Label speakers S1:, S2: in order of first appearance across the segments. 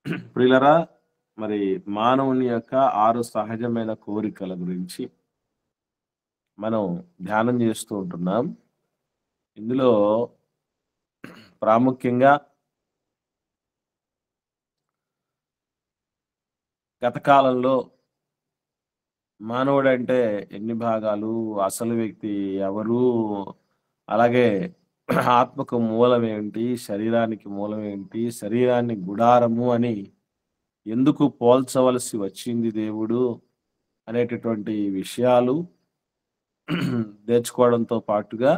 S1: ప్రియులరా, మరి మానవుని యొక్క 6 సహజమైన కోరికల గురించి మనం ధ్యానం చేస్తూ ఉంటున్నాం. ఇందులో ప్రాముఖ్యంగా గత కాలంలో మానవుడంటే ఎన్ని భాగాలు, అసలు వ్యక్తి ఎవరు, అలాగే ఆత్మకు మూలమేంటి, శరీరానికి మూలమేంటి, శరీరాన్ని గుడారము అని ఎందుకు పోల్చవలసి వచ్చింది దేవుడు అనేటటువంటి విషయాలు నేర్చుకోవడంతో పాటుగా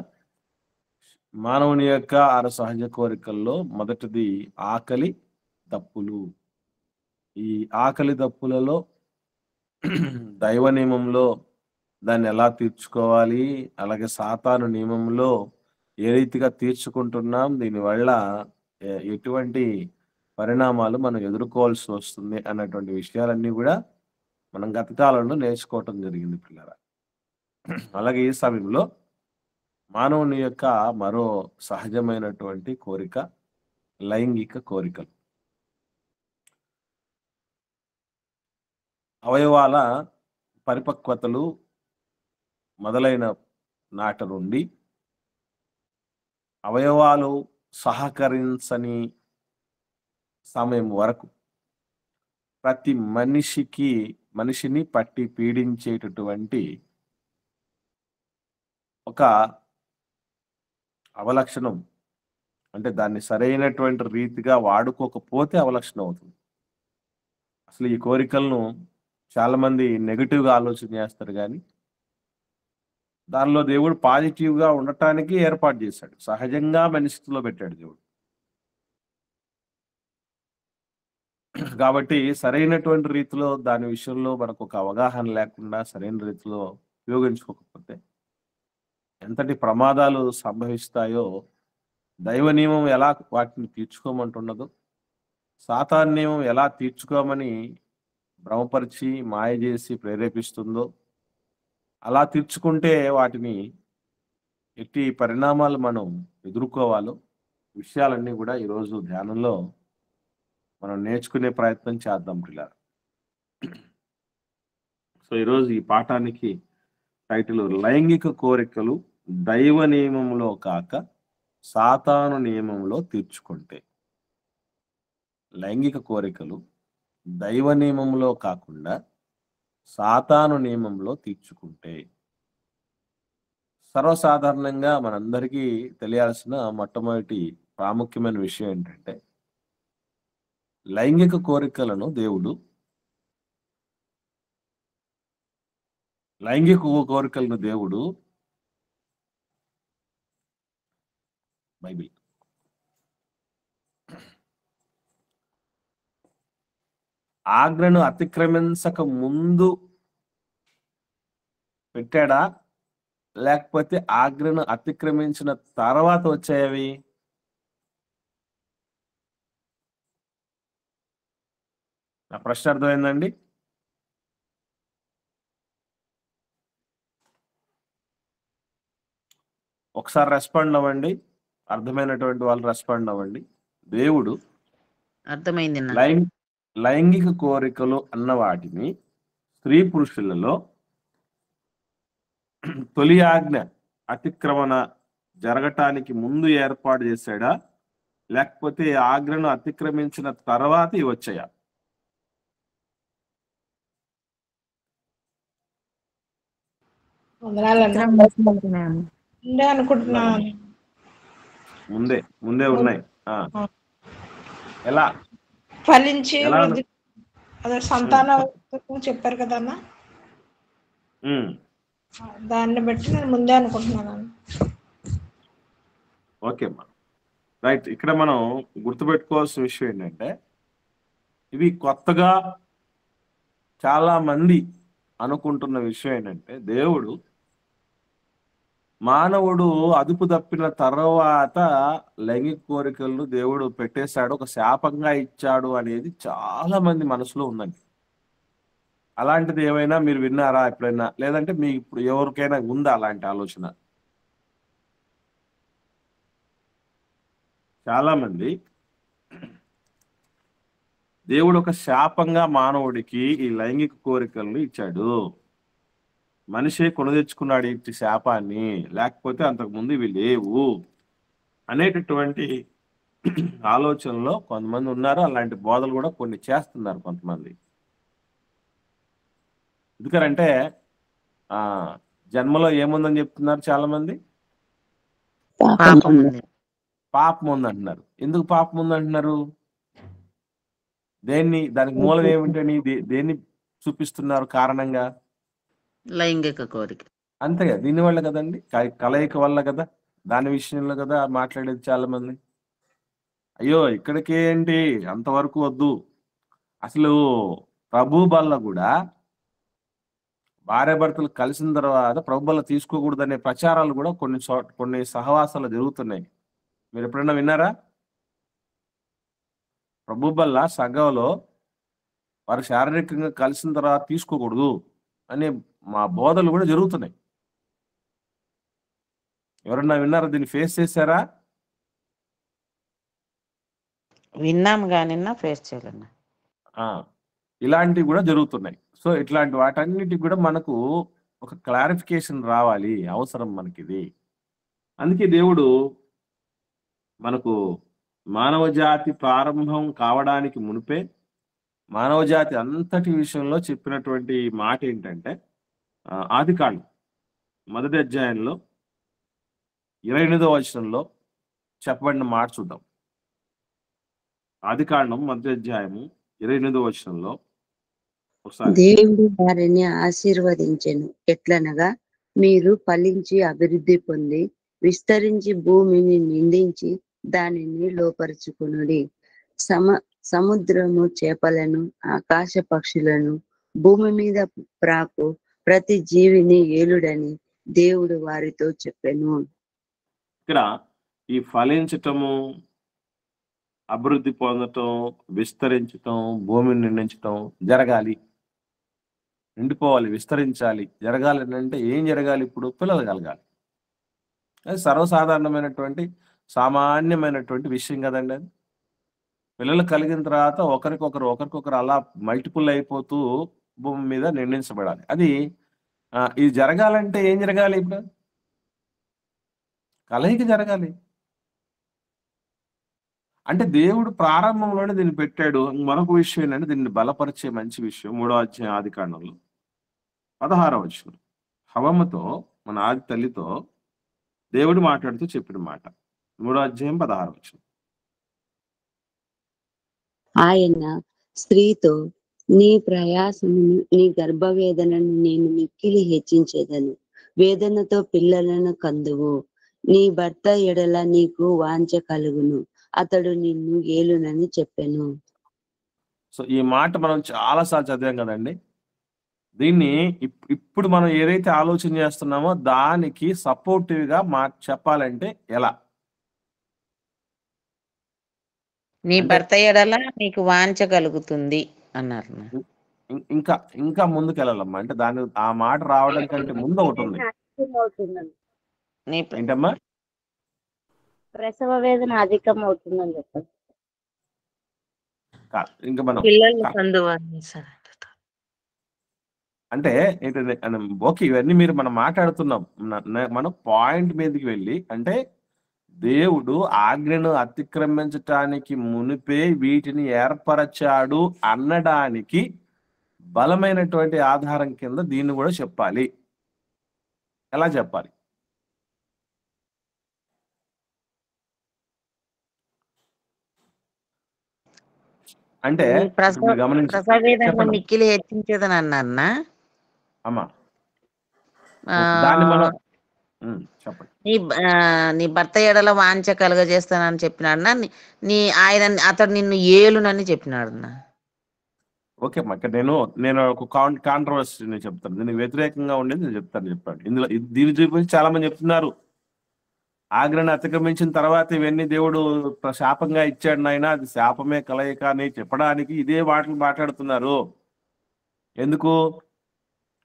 S1: మానవుని యొక్క 6 సహజ కోరికల్లో మొదటిది ఆకలి దప్పులు. ఈ ఆకలి దప్పులలో దైవ నియమంలో దాన్ని ఎలా తీర్చుకోవాలి, అలాగే సాతాను నియమంలో ఏ రీతిగా తీర్చుకుంటున్నాం, దీనివల్ల ఎటువంటి పరిణామాలు మనం ఎదుర్కోవాల్సి వస్తుంది అన్నటువంటి విషయాలన్నీ కూడా మనం గత కాలంలో నేర్చుకోవటం జరిగింది పిల్లరా. అలాగే ఈ సమయంలో మానవుని యొక్క మరో సహజమైనటువంటి కోరిక లైంగిక కోరికలు. అవయవాల పరిపక్వతలు మొదలైన నాట నుండి అవయవాలు సహకరించని సమయం వరకు ప్రతి మనిషిని పట్టి పీడించేటటువంటి ఒక అవలక్షణం, అంటే దాన్ని సరైనటువంటి రీతిగా వాడుకోకపోతే అవలక్షణం అవుతుంది. అసలు ఈ కోరికలను చాలా మంది నెగటివ్‌గా ఆలోచన చేస్తారు గానీ, దానిలో దేవుడు పాజిటివ్‌గా ఉండటానికి ఏర్పాటు చేశాడు. సహజంగా మనిషిలో పెట్టాడు దేవుడు. కాబట్టి సరైనటువంటి రీతిలో దాని విషయంలో మనకొక అవగాహన లేకుండా సరైన రీతిలో ఉపయోగించుకోకపోతే ఎంతటి ప్రమాదాలు సంభవిస్తాయో, దైవ నియమం ఎలా వాటిని తీర్చుకోమంటున్నదో, సాతాను నియమం ఎలా తీర్చుకోమని భ్రమపరిచి, మాయ చేసి ప్రేరేపిస్తుందో, అలా తీర్చుకుంటే వాటిని ఎట్టి పరిణామాలు మనం ఎదుర్కోవాలో విషయాలన్నీ కూడా ఈరోజు ధ్యానంలో మనం నేర్చుకునే ప్రయత్నం చేద్దాం ప్రియులారా. సో ఈరోజు ఈ పాఠానికి టైటిల్ లైంగిక కోరికలు దైవ నియమంలో కాక సాతాను నియమంలో తీర్చుకుంటే. లైంగిక కోరికలు దైవ నియమంలో కాకుండా సాతాను నియమంలో తీర్చుకుంటే. సర్వసాధారణంగా మనందరికీ తెలియాల్సిన మొట్టమొదటి ప్రాముఖ్యమైన విషయం ఏంటంటే, లైంగిక కోరికలను దేవుడు బైబిల్ ఆజ్ఞను అతిక్రమించక ముందు పెట్టాడా, లేకపోతే ఆజ్ఞను అతిక్రమించిన తర్వాత వచ్చాయవి? నా ప్రశ్న అర్థమైందండి? ఒకసారి రెస్పాండ్ అవ్వండి. అర్థమైనటువంటి వాళ్ళు రెస్పాండ్ అవ్వండి. దేవుడు
S2: అర్థమైంది.
S1: లైంగిక కోరికలు అన్న వాటిని స్త్రీ పురుషులలో తొలి ఆజ్ఞ అతిక్రమణ జరగటానికి ముందు ఏర్పాటు చేశాడా, లేకపోతే ఆజ్ఞను అతిక్రమించిన తర్వాత ఇవి వచ్చాయా? ముందే ఉన్నాయి. ఎలా
S3: ఫలించి అదే సంతాన చెప్పారు కదా అన్న, దాన్ని బట్టి నేను ముందే అనుకుంటున్నాను.
S1: ఓకే అమ్మా, రైట్. ఇక్కడ మనం గుర్తుపెట్టుకోవాల్సిన విషయం ఏంటంటే, ఇవి కొత్తగా చాలా మంది అనుకుంటున్న విషయం ఏంటంటే, దేవుడు మానవుడు అదుపు తప్పిన తర్వాత లైంగిక కోరికలను దేవుడు పెట్టేశాడు, ఒక శాపంగా ఇచ్చాడు అనేది చాలా మంది మనసులో ఉందండి. అలాంటిది ఏమైనా మీరు విన్నారా ఎప్పుడైనా? లేదంటే మీ ఇప్పుడు ఎవరికైనా ఉందా అలాంటి ఆలోచన? చాలా మంది దేవుడు ఒక శాపంగా మానవుడికి ఈ లైంగిక కోరికలను ఇచ్చాడు. మనిషే కొని తెచ్చుకున్నాడు ఇట్టి శాపాన్ని, లేకపోతే అంతకుముందు ఇవి లేవు అనేటటువంటి ఆలోచనలో కొంతమంది ఉన్నారు. అలాంటి బోధలు కూడా కొన్ని చేస్తున్నారు కొంతమంది. ఎందుకంటే ఆ జన్మలో ఏముందని చెప్తున్నారు చాలా మంది?
S2: పాపం ఉంది.
S1: పాపం ఉందంటున్నారు. ఎందుకు పాపం ఉందంటున్నారు? దానికి మూలం ఏమిటని దేన్ని చూపిస్తున్నారు కారణంగా?
S2: లైంగిక కోరిక.
S1: అంతే కదా, దీనివల్ల కదండి, కలయిక వల్ల కదా, దాని విషయంలో కదా మాట్లాడేది చాలా మంది. అయ్యో ఇక్కడికేంటి, అంతవరకు వద్దు. అసలు ప్రభు బల్ల కూడా భార్యాభర్తలు కలిసిన తర్వాత ప్రభు బల్ల తీసుకోకూడదనే ప్రచారాలు కూడా కొన్ని సహవాసాలు జరుగుతున్నాయి. మీరు ఎప్పుడైనా విన్నారా? ప్రభు బల్ల సంఘంలో వారు శారీరకంగా కలిసిన తర్వాత తీసుకోకూడదు అనే మా బోధలు కూడా జరుగుతున్నాయి. ఎవరన్నా విన్నారా? దీన్ని ఫేస్ చేశారా?
S2: విన్నాము కానీ ఫేస్ చేయలేను.
S1: ఇలాంటివి కూడా జరుగుతున్నాయి. సో ఇట్లాంటి వాటన్నిటికి కూడా మనకు ఒక క్లారిఫికేషన్ రావాలి, అవసరం మనకిది. అందుకే దేవుడు మనకు మానవ జాతి ప్రారంభం కావడానికి మునిపే మానవ జాతి అంతటి విషయంలో చెప్పినటువంటి మాట ఏంటంటే, ఆదికాండం 1వ అధ్యాయంలో 28వ వచనంలో చెప్పబడిన మాట చూద్దాం. ఆదికాండం 1వ అధ్యాయము 28వ వచనంలో ఒకసారి.
S4: దేవుడు వారిని ఆశీర్వదించెను, ఎట్లనగా మీరు ఫలించి అభివృద్ధి పొంది విస్తరించి భూమిని నిండించి దానిని లోపరుచుకునుడి. సముద్రము చేపలను, ఆకాశ పక్షులను, భూమి మీద ప్రాకు ప్రతి జీవిని ఏలుడని దేవుడు వారితో చెప్పెను.
S1: ఇక్కడ ఈ ఫలించటము, అభివృద్ధి పొందటం, విస్తరించటం, భూమిని నిండించటం జరగాలి, నిండిపోవాలి, విస్తరించాలి. జరగాలి అంటే ఏం జరగాలి? ఇప్పుడు పిల్లలు కలగాలి. అది సర్వసాధారణమైనటువంటి సామాన్యమైనటువంటి విషయం కదండి. అది పిల్లలు కలిగిన తర్వాత ఒకరికొకరు అలా మల్టిపుల్ అయిపోతూ భూమి మీద నిర్ణయించబడాలి. అది ఇది జరగాలంటే ఏం జరగాలి? ఇప్పుడు కలయిక జరగాలి. అంటే దేవుడు ప్రారంభంలోనే దీన్ని పెట్టాడు. మరొక విషయం ఏంటంటే దీన్ని బలపరిచే మంచి విషయం 3వ అధ్యాయం ఆదికాండంలో 16వ వచనం. హవ్వతో, మన ఆది తల్లితో దేవుడు మాట్లాడుతూ చెప్పిన మాట. 3వ అధ్యాయం 16వ వచనం.
S4: ఆయన స్త్రీతో, నీ ప్రయాసమును, నీ గర్భవేదనను నేను మిక్కిలి హెచ్చించేదను, వేదనతో పిల్లలను కందువు, నీ భర్త ఎడల నీకు వాంఛ కలుగును, అతడు నిన్ను ఏలునని చెప్పెను.
S1: సో ఈ మాట మనం చాలాసార్లు చదివాం కదండి. దీన్ని ఇప్పుడు మనం ఏదైతే ఆలోచన చేస్తున్నామో దానికి సపోర్టివ్ గా చెప్పాలంటే ఎలా?
S2: నీ భర్త ఎడల నీకు వాంఛ కలుగుతుంది అన్నారు.
S1: ఇంకా ముందుకు వెళ్ళాలమ్మా. అంటే ఆ మాట రావడం కంటే ముందు ఒకటి ఉంది. ఏంటమ్మా?
S5: ప్రసవ వేదన అధికం అవుతుందని చెప్పండి.
S1: ఇంకా మనం అంటే ఓకే, ఇవన్నీ మనం మాట్లాడుతున్నాం. మనం పాయింట్ మీదకి వెళ్ళి, అంటే దేవుడు ఆజ్ఞను అతిక్రమించటానికి మునిపే వీటిని ఏర్పరచాడు అనడానికి బలమైనటువంటి ఆధారం కింద దీన్ని కూడా చెప్పాలి. ఎలా చెప్పాలి? అంటే
S2: మిక్కిలి హెచ్చించేదని అన్నా
S1: అమ్మా, దాన్ని మనం చెప్పండి.
S2: నీ భర్త ఎడల వాంఛ కలుగజేస్తానని చెప్పినాడు. అతడు నిన్ను ఏలునని చెప్పినాడు.
S1: ఓకే అమ్మా, ఇక్కడ నేను ఒక కాంట్రవర్సీ చెప్తాను. దీనికి వ్యతిరేకంగా ఉండేది నేను చెప్పాను. ఇందులో దీని గురించి చాలా మంది చెప్తున్నారు, ఆజ్ఞను అతిక్రమించిన తర్వాత ఇవన్నీ దేవుడు శాపంగా ఇచ్చాడు నాయన, అది శాపమే కలయిక అని చెప్పడానికి ఇదే మాటలు మాట్లాడుతున్నారు. ఎందుకు?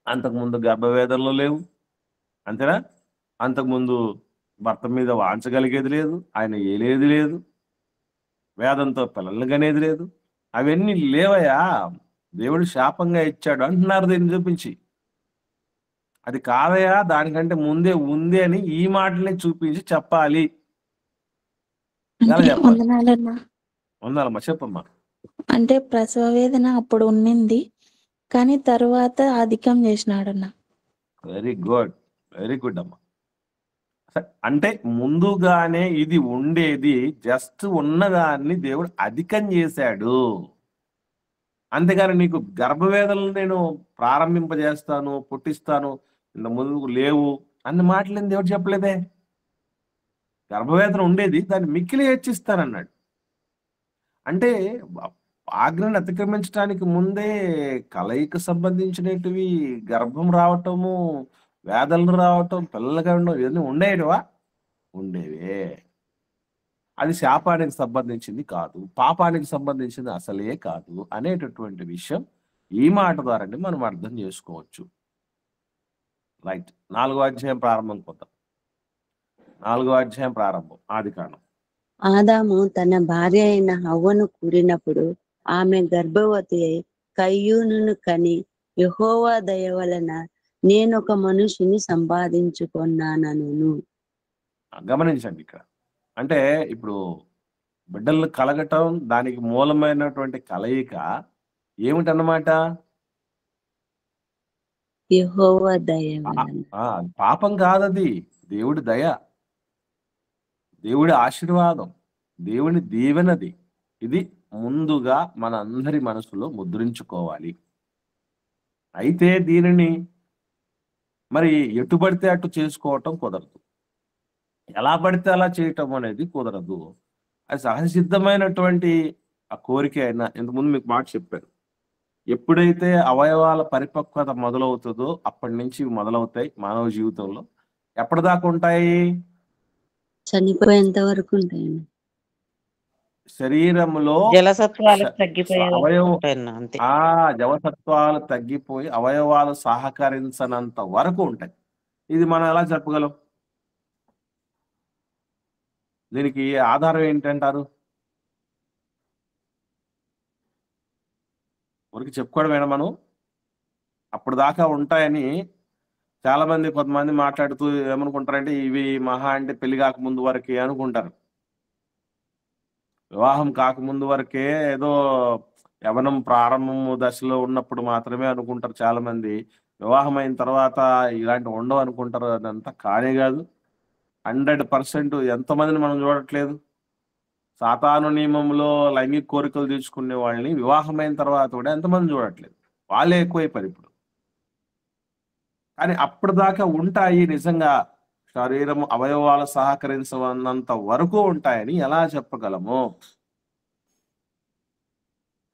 S1: అంతకుముందు గర్భవేదనలు లేవు, అంతేనా? అంతకుముందు భర్త మీద వాంచగలిగేది లేదు, ఆయన ఏలేది లేదు, వేదంతో పిల్లల్ని కనేది లేదు, అవన్నీ లేవయా, దేవుడు శాపంగా ఇచ్చాడు అంటున్నారు దీన్ని చూపించి. అది కాదయా, దానికంటే ముందే ఉంది అని ఈ మాటల్ని చూపించి చెప్పాలి. ఎలా
S6: అంటే
S1: చెప్పాలి?
S6: వందనాలన్నా.
S1: ఉండాలమ్మా, చెప్పమ్మా.
S6: అంటే ప్రసవ వేదన అప్పుడు ఉన్నింది, కానీ తర్వాత అధికం చేసినాడన్న.
S1: వెరీ గుడ్, వెరీ గుడ్ అమ్మా. అంటే ముందుగానే ఇది ఉండేది, జస్ట్ ఉన్నదాన్ని దేవుడు అధికం చేశాడు. అంతేగాని నీకు గర్భవేదనలు నేను ప్రారంభింపజేస్తాను, పుట్టిస్తాను, ఇంత ముందు లేవు అన్న మాటలు దేవుడు చెప్పలేదే. గర్భవేదన ఉండేది, దాన్ని మిక్కిలి హెచ్చిస్తానన్నాడు. అంటే ఆజ్ఞను అతిక్రమించడానికి ముందే కలయిక సంబంధించినటివి, గర్భం రావటము, వేదనలు రావటం, పిల్లలు కనడం, ఇవన్నీ ఉండేటివా? ఉండేవే. అది శాపానికి సంబంధించింది కాదు, పాపానికి సంబంధించింది అసలే కాదు అనేటటువంటి విషయం ఈ మాట ద్వారానే మనం అర్థం చేసుకోవచ్చు. రైట్. 4వ అధ్యాయం ప్రారంభం కొద్దాం. 4వ అధ్యాయం ప్రారంభం, ఆదికాండం.
S4: ఆదాము తన భార్య అయిన హవ్వను కూరినప్పుడు ఆమె గర్భవతి అయి కయ్యూనును కని, యెహోవా దయ వలన నేనొక మనుషుని సంపాదించుకున్నానను.
S1: గమనించండి ఇక్కడ. అంటే ఇప్పుడు బిడ్డలు కలగటం, దానికి మూలమైనటువంటి కలయిక ఏమిటన్నమాట?
S4: యెహోవా దయ వలన.
S1: పాపం కాదది, దేవుడి దయ, దేవుడి ఆశీర్వాదం, దేవుని దీవెనది. ఇది ముందుగా మన అందరి మనసులో ముద్రించుకోవాలి. అయితే దీనిని మరి ఎటు పడితే అటు చేసుకోవటం కుదరదు, ఎలా పడితే అలా చేయటం అనేది కుదరదు. అది సహజసిద్ధమైనటువంటి ఆ కోరిక అయినా, ఇంతకుముందు మీకు మాట చెప్పాను, ఎప్పుడైతే అవయవాల పరిపక్వత మొదలవుతుందో అప్పటి నుంచి ఇవి మొదలవుతాయి మానవ జీవితంలో. ఎప్పటిదాకా ఉంటాయి?
S4: చనిపోయేంత వరకు ఉంటాయండి.
S1: శరీరంలో
S2: జలసత్వాలు తగ్గిపోయే వరకు
S1: అవయవ
S2: ఉంటాయన్న, అంతే.
S1: జవసత్వాలు తగ్గిపోయి అవయవాలు సహకరించనంత వరకు ఉంటాయి. ఇది మనం ఎలా చెప్పగలం? దీనికి ఆధారం ఏంటంటారు? ఊరికి చెప్పుకోవడమేనా మనం? అప్పుడు దాకా ఉంటాయని చాలా మంది, కొంతమంది మాట్లాడుతూ ఏమనుకుంటారంటే ఇవి మహా అంటే పెళ్లి కాకముందు వరకే అనుకుంటారు. వివాహం కాకముందు వరకే, ఏదో యవనం ప్రారంభము దశలో ఉన్నప్పుడు మాత్రమే అనుకుంటారు చాలా మంది. వివాహం అయిన తర్వాత ఇలాంటివి ఉండవు అనుకుంటారు. అదంతా కానే కాదు. 100% ఎంతమందిని మనం చూడట్లేదు? సాతాను నియమంలో లైంగిక కోరికలు తీర్చుకునే వాళ్ళని వివాహమైన తర్వాత కూడా ఎంతమంది చూడట్లేదు? వాళ్ళే ఎక్కువైపోయారు ఇప్పుడు. కానీ అప్పటిదాకా ఉంటాయి నిజంగా, శరీరం అవయవాలు సహకరించనంత వరకు ఉంటాయని ఎలా చెప్పగలము?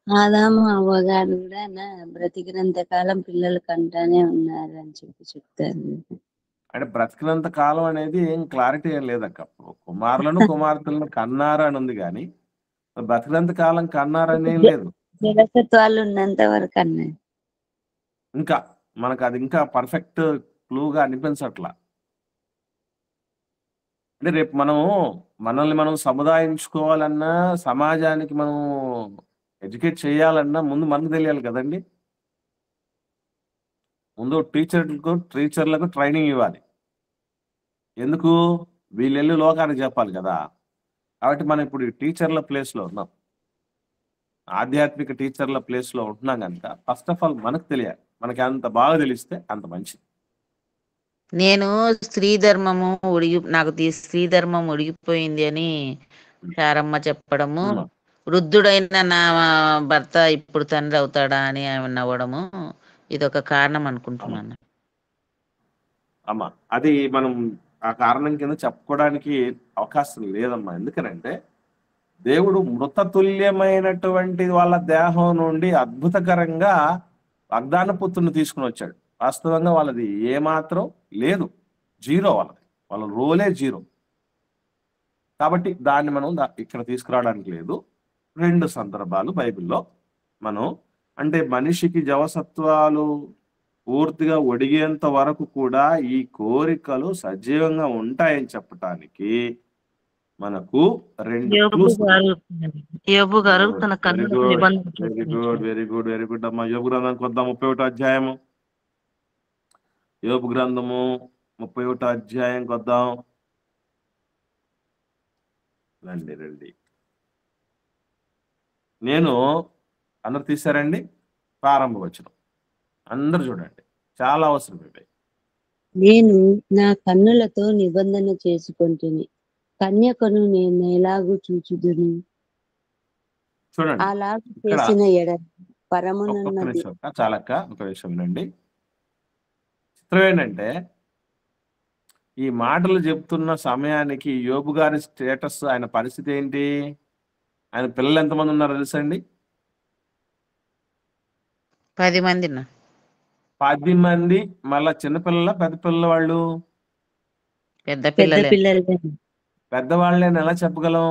S4: ఆదాము అవ్వగారు కూడా బ్రతికినంత కాలం పిల్లలు కంటానే ఉన్నారు అని చెప్తారు.
S1: అంటే బ్రతికినంత కాలం అనేది ఏం క్లారిటీ ఏం లేదక్క. కుమారులను కుమార్తెలను కన్నారు అని ఉంది, కానీ బ్రతికినంత కాలం కన్నారని ఏం లేదు.
S4: జలసత్వాలు ఉన్నంత వరకు అన్నాయి.
S1: ఇంకా మనకు అది ఇంకా పర్ఫెక్ట్ క్లూగా అనిపించట్లా. అంటే రేపు మనల్ని మనం సముదాయించుకోవాలన్నా, సమాజానికి మనం ఎడ్యుకేట్ చేయాలన్నా ముందు మనకు తెలియాలి కదండి. ముందు టీచర్లకు ట్రైనింగ్ ఇవ్వాలి. ఎందుకు? వీళ్ళెళ్ళి లోకానికి చెప్పాలి కదా. కాబట్టి మనం ఇప్పుడు టీచర్ల ప్లేస్లో ఉన్నాం, ఆధ్యాత్మిక టీచర్ల ప్లేస్లో ఉంటున్నాం కనుక ఫస్ట్ ఆఫ్ ఆల్ మనకు తెలియాలి. మనకి అంత బాగా తెలిస్తే అంత మంచిది.
S2: నేను స్త్రీ ధర్మము నాకు స్త్రీ ధర్మం ఉడిగిపోయింది అని శారమ్మ చెప్పడము, వృద్ధుడైన నా భర్త ఇప్పుడు తండ్రి అవుతాడా అని ఆమె నవ్వడము, ఇదొక కారణం అనుకుంటున్నాను.
S1: అమ్మా, అది మనం ఆ కారణం కింద చెప్పుకోవడానికి అవకాశం లేదమ్మా. ఎందుకనంటే దేవుడు మృతతుల్యమైనటువంటి వాళ్ళ దేహం నుండి అద్భుతకరంగా వాగ్దాన పుత్రుని తీసుకుని వచ్చాడు. వాస్తవంగా వాళ్ళది ఏమాత్రం లేదు, జీరో. వాళ్ళ రోలే జీరో. కాబట్టి దాన్ని మనం ఇక్కడ తీసుకురావడానికి లేదు. 2 సందర్భాలు బైబిల్లో మనం, అంటే మనిషికి జవసత్వాలు పూర్తిగా ఒడిగేంత వరకు కూడా ఈ కోరికలు సజీవంగా ఉంటాయని చెప్పటానికి మనకు రెండు
S7: యోబు
S1: క్లూస్
S7: గారు యోబు గారు తన
S1: వెరీ
S7: కన్నులకు
S1: గుడ్
S7: నిబంధన
S1: వెరీ గుడ్
S7: చేసుకున్నాడు.
S1: వెరీ గుడ్ వెరీ గుడ్ అమ్మా. యోబు గ్రంథానికి వద్దాం. 31వ అధ్యాయము. యోబు గ్రంథము 31వ అధ్యాయంకి వద్దాం. రండి రండి. నేను అందరు తీశారండి. ప్రారంభ వచనం అందరు చూడండి, చాలా అవసరం ఇవి.
S4: నేను నా కన్నులతో నిబంధన చేసుకుంటుని కన్యకను నేను ఎలాగూ చూచుదును.
S1: చూడండి
S4: అలాగూ
S1: ఇక్కడ
S4: చేసిన ఎడ
S1: ఒక్క
S4: పరమునున్నది.
S1: నిమిషం చాలక్క, ఒక నిమిషం వినండి. చిత్రం ఏంటంటే ఈ మాటలు చెప్తున్న సమయానికి యోబు గారి స్టేటస్, ఆయన పరిస్థితి ఏంటి? ఆయన పిల్లలు ఎంతమంది ఉన్నారో తెలుసండి?
S2: 10 మంది
S1: 10 మంది. మళ్ళా చిన్నపిల్లల పెద్ద పిల్లల వాళ్ళు?
S2: పెద్ద
S4: పెద్ద
S2: పిల్లలే.
S4: పిల్లలే.
S1: పెద్దవాళ్ళని ఎలా చెప్పగలం?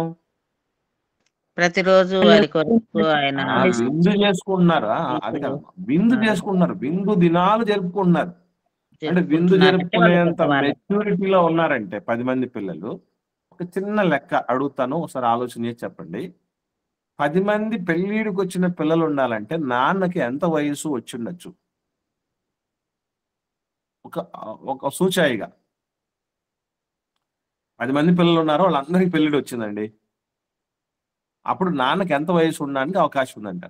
S2: ప్రతిరోజు వారి కొరకు ఆయన
S1: విందు చేసుకుంటున్నారు. అది కాదమ్మా, విందు చేసుకుంటున్నారు, విందు దినాలు జరుపుకుంటున్నారు. అంటే విందు
S2: జరుపుకుంటున్నారంటే వాళ్ళు
S1: జరుపుకునేంత
S2: పెద్దవాళ్ళే.
S1: మెచ్యూరిటీలో ఉన్నారంటే 10 మంది పిల్లలు. ఒక చిన్న లెక్క అడుగుతాను, ఒకసారి ఆలోచన చేసి చెప్పండి. 10 మంది పెళ్ళిడికి వచ్చిన పిల్లలు ఉండాలంటే నాన్నకి ఎంత వయసు వచ్చిండొచ్చు? ఒక సూచాయిగా 10 మంది పిల్లలు ఉన్నారు, వాళ్ళందరికీ పెళ్ళిడి వచ్చిందండి. అప్పుడు నాన్నకి ఎంత వయసు ఉండడానికి అవకాశం ఉందంట?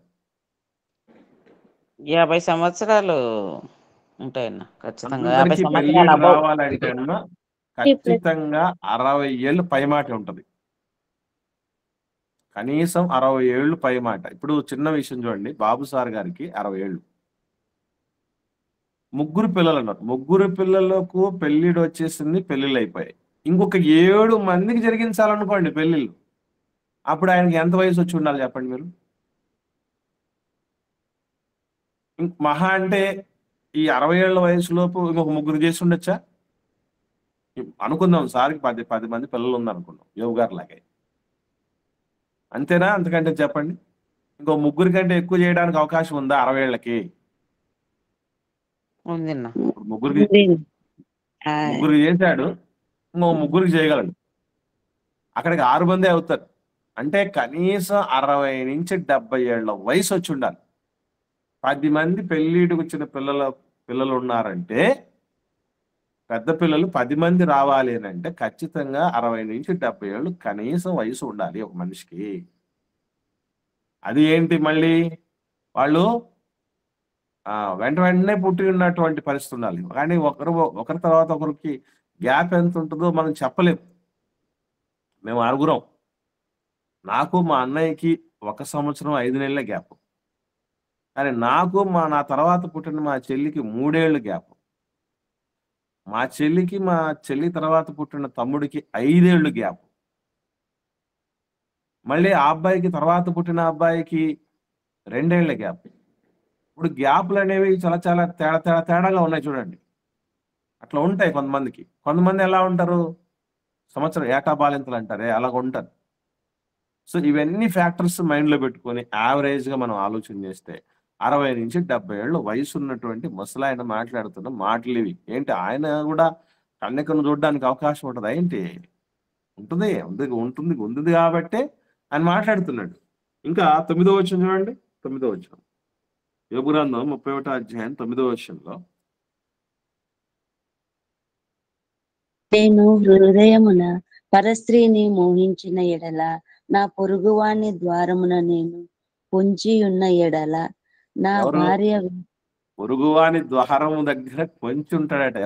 S2: 50 సంవత్సరాలు ఉంటాయన్న. ఖచ్చితంగా 50
S1: అందరికీ
S2: సంవత్సరాలు
S1: పెళ్ళిడి
S2: అబౌవ్.
S1: రావాలంటే అన్న ఖచ్చితంగా 60 ఏళ్ళు పైమాట ఉంటుంది. కనీసం 60 ఏళ్ళు పైమాట. ఇప్పుడు చిన్న విషయం చూడండి, బాబు సార్ గారికి 60 ఏళ్ళు, 3 పిల్లలు ఉన్నారు. 3 పిల్లలకు పెళ్ళిడు వచ్చేసింది, పెళ్ళిళ్ళు అయిపోయాయి. ఇంకొక 7 మందికి జరిగించాలనుకోండి పెళ్ళిళ్ళు. అప్పుడు ఆయనకి ఎంత వయసు వచ్చి ఉండాలి చెప్పండి మీరు? మహా అంటే ఈ 60 ఏళ్ల వయసులోపు ఇంకొక 3 చేసి ఉండొచ్చా? అనుకుందాం, సార్కి 10 మంది పిల్లలు ఉందనుకున్నాం యోగు గారు లాగే. అంతేనా? అంతకంటే చెప్పండి. ఇంకో 3 కంటే ఎక్కువ చేయడానికి అవకాశం ఉందా 60 ఏళ్ళకి?
S2: ఉందిన్న.
S1: ముగ్గురికి చేశాడు, ఇంకో 3 చేయగలడు. అక్కడికి 6 మంది అవుతారు. అంటే కనీసం 60 నుంచి 70 ఏళ్ల వయసు వచ్చి ఉండాలి. 10 మంది పెళ్ళిడికి వచ్చిన పిల్లలు ఉన్నారంటే, పెద్ద పిల్లలు 10 మంది రావాలి అని అంటే ఖచ్చితంగా 60 నుంచి 70 ఏళ్ళు కనీసం వయసు ఉండాలి ఒక మనిషికి. అది ఏంటి మళ్ళీ వాళ్ళు వెంటనే పుట్టి ఉన్నటువంటి పరిస్థితి ఉండాలి. కానీ ఒకరి తర్వాత ఒకరికి గ్యాప్ ఎంత ఉంటుందో మనం చెప్పలేము. మేము 6గురం. నాకు మా అన్నయ్యకి 1 సంవత్సరం 5 నెలల గ్యాప్. కానీ నాకు నా తర్వాత పుట్టిన మా చెల్లికి 3 ఏళ్ళు గ్యాప్. మా చెల్లి తర్వాత పుట్టిన తమ్ముడికి 5 ఏళ్ళు గ్యాప్. మళ్ళీ ఆ అబ్బాయికి తర్వాత పుట్టిన అబ్బాయికి 2 ఏళ్ల గ్యాప్. ఇప్పుడు గ్యాప్లు అనేవి చాలా చాలా తేడాగా ఉన్నాయి చూడండి. అట్లా ఉంటాయి కొంతమందికి. కొంతమంది ఎలా ఉంటారు? సంవత్సరం ఏటా బాలింతలు అంటారే, అలాగ ఉంటారు. సో ఇవన్నీ ఫ్యాక్టర్స్ మైండ్లో పెట్టుకొని యావరేజ్గా మనం ఆలోచన చేస్తే 60 నుంచి 70 ఏళ్ళు వయసు ఉన్నటువంటి ముసలాయన మాట్లాడుతున్న మాటలు ఇవి. ఏంటి, ఆయన కూడా కన్యకను చూడడానికి అవకాశం ఉంటుందా ఏంటి? ఉంటుంది ఉంటుంది ఉంది కాబట్టే ఆయన మాట్లాడుతున్నాడు. ఇంకా 9వ వచనం చూడండి. 9వ వచనం యోబు గ్రంథం 31వ అధ్యాయం 9వ వచనంలో,
S4: నేను హృదయమున పరస్త్రీని మోహించిన ఎడల, నా పొరుగువాని ద్వారమున నేను పొంచి ఉన్న ఎడల, నా
S1: ఎవరు?
S4: భార్య
S1: పొరుగువాని ద్వారము దగ్గర పొంచి ఉంటాడట.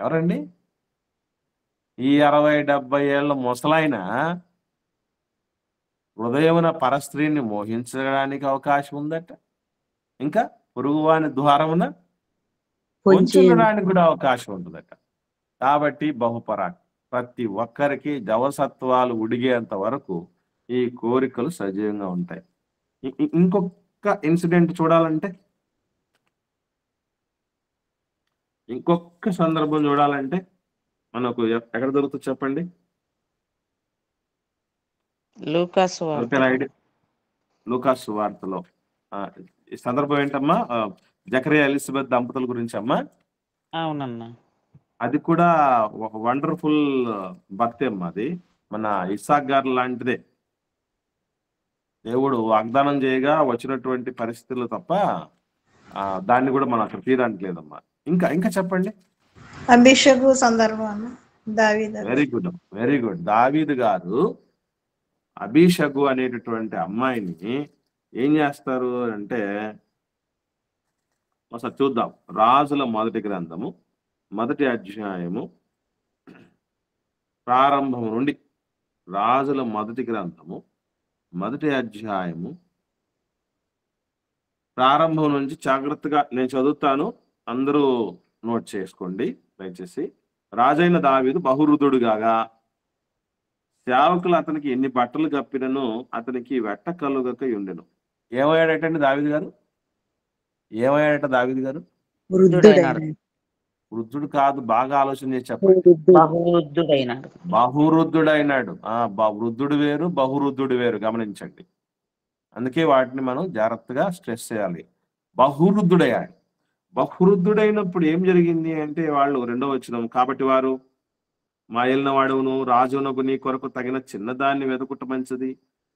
S1: ఎవరండి? ఈ 60-70 ఏళ్ళ ముసలాయన హృదయమున పరస్త్రీని మోహించడానికి అవకాశం ఉందట. ఇంకా పొరుగువాని ద్వారమున పొంచి ఉండడానికి కూడా అవకాశం ఉంటుందట. కాబట్టి ప్రతి ఒక్కరికి జవసత్వాలు ఉడిగేంత వరకు ఈ కోరికలు సజీవంగా ఉంటాయి. ఇంకొక ఇన్సిడెంట్ చూడాలంటే, ఇంకొక సందర్భం చూడాలంటే మనకు ఎక్కడ దొరుకుతుంది చెప్పండి?
S2: లూకాసు
S1: వార్తలో. ఈ సందర్భం ఏంటమ్మా? జకరియా ఎలిజబెత్ దంపతుల గురించి అమ్మా.
S2: అవునన్నా.
S1: అది కూడా ఒక వండర్ఫుల్ భక్తి అమ్మ. అది మన ఇస్సాక్ గారు లాంటిదే. దేవుడు వాగ్దానం చేయగా వచ్చినటువంటి పరిస్థితులు తప్ప దాన్ని కూడా మనం అక్కడ తీయడానికి లేదమ్మా. ఇంకా ఇంకా చెప్పండి.
S3: అభిషేకు సందర్భం అన్న దావీదు.
S1: Very good, very good. దావీదు గారు అభిషగు అనేటటువంటి అమ్మాయిని ఏం చేస్తారు అంటే, ఒకసారి చూద్దాం. రాజుల మొదటి గ్రంథము 1వ అధ్యాయము ప్రారంభం నుండి. రాజుల మొదటి గ్రంథము 1వ అధ్యాయము ప్రారంభం నుంచి జాగ్రత్తగా నేను చదువుతాను, అందరూ నోట్ చేసుకోండి దయచేసి. రాజైన దావీదు బహురుధుడు కాగా సేవకులు అతనికి ఎన్ని బట్టలు కప్పినను అతనికి వెట్ట కలుగక ఉండెను. ఏమయ్యాడటండి దావీదు గారు? ఏమయ్యాడట దావీదు గారు? వృద్ధుడు కాదు, బాగా ఆలోచన చేసి చెప్పండి. బహువృద్ధుడైనాడు. వృద్ధుడు వేరు, బహువృద్ధుడు వేరు, గమనించండి. అందుకే వాటిని మనం జాగ్రత్తగా స్ట్రెస్ చేయాలి. బహువృద్ధుడయ్యాడు. బహువృద్ధుడైనప్పుడు ఏం జరిగింది అంటే, వాళ్ళు 2వ వచనం, కాబట్టి వారు మా ఏలిన వాడును రాజునకు నీ కొరకు తగిన చిన్నదాన్ని వెతుకుట మంచిది.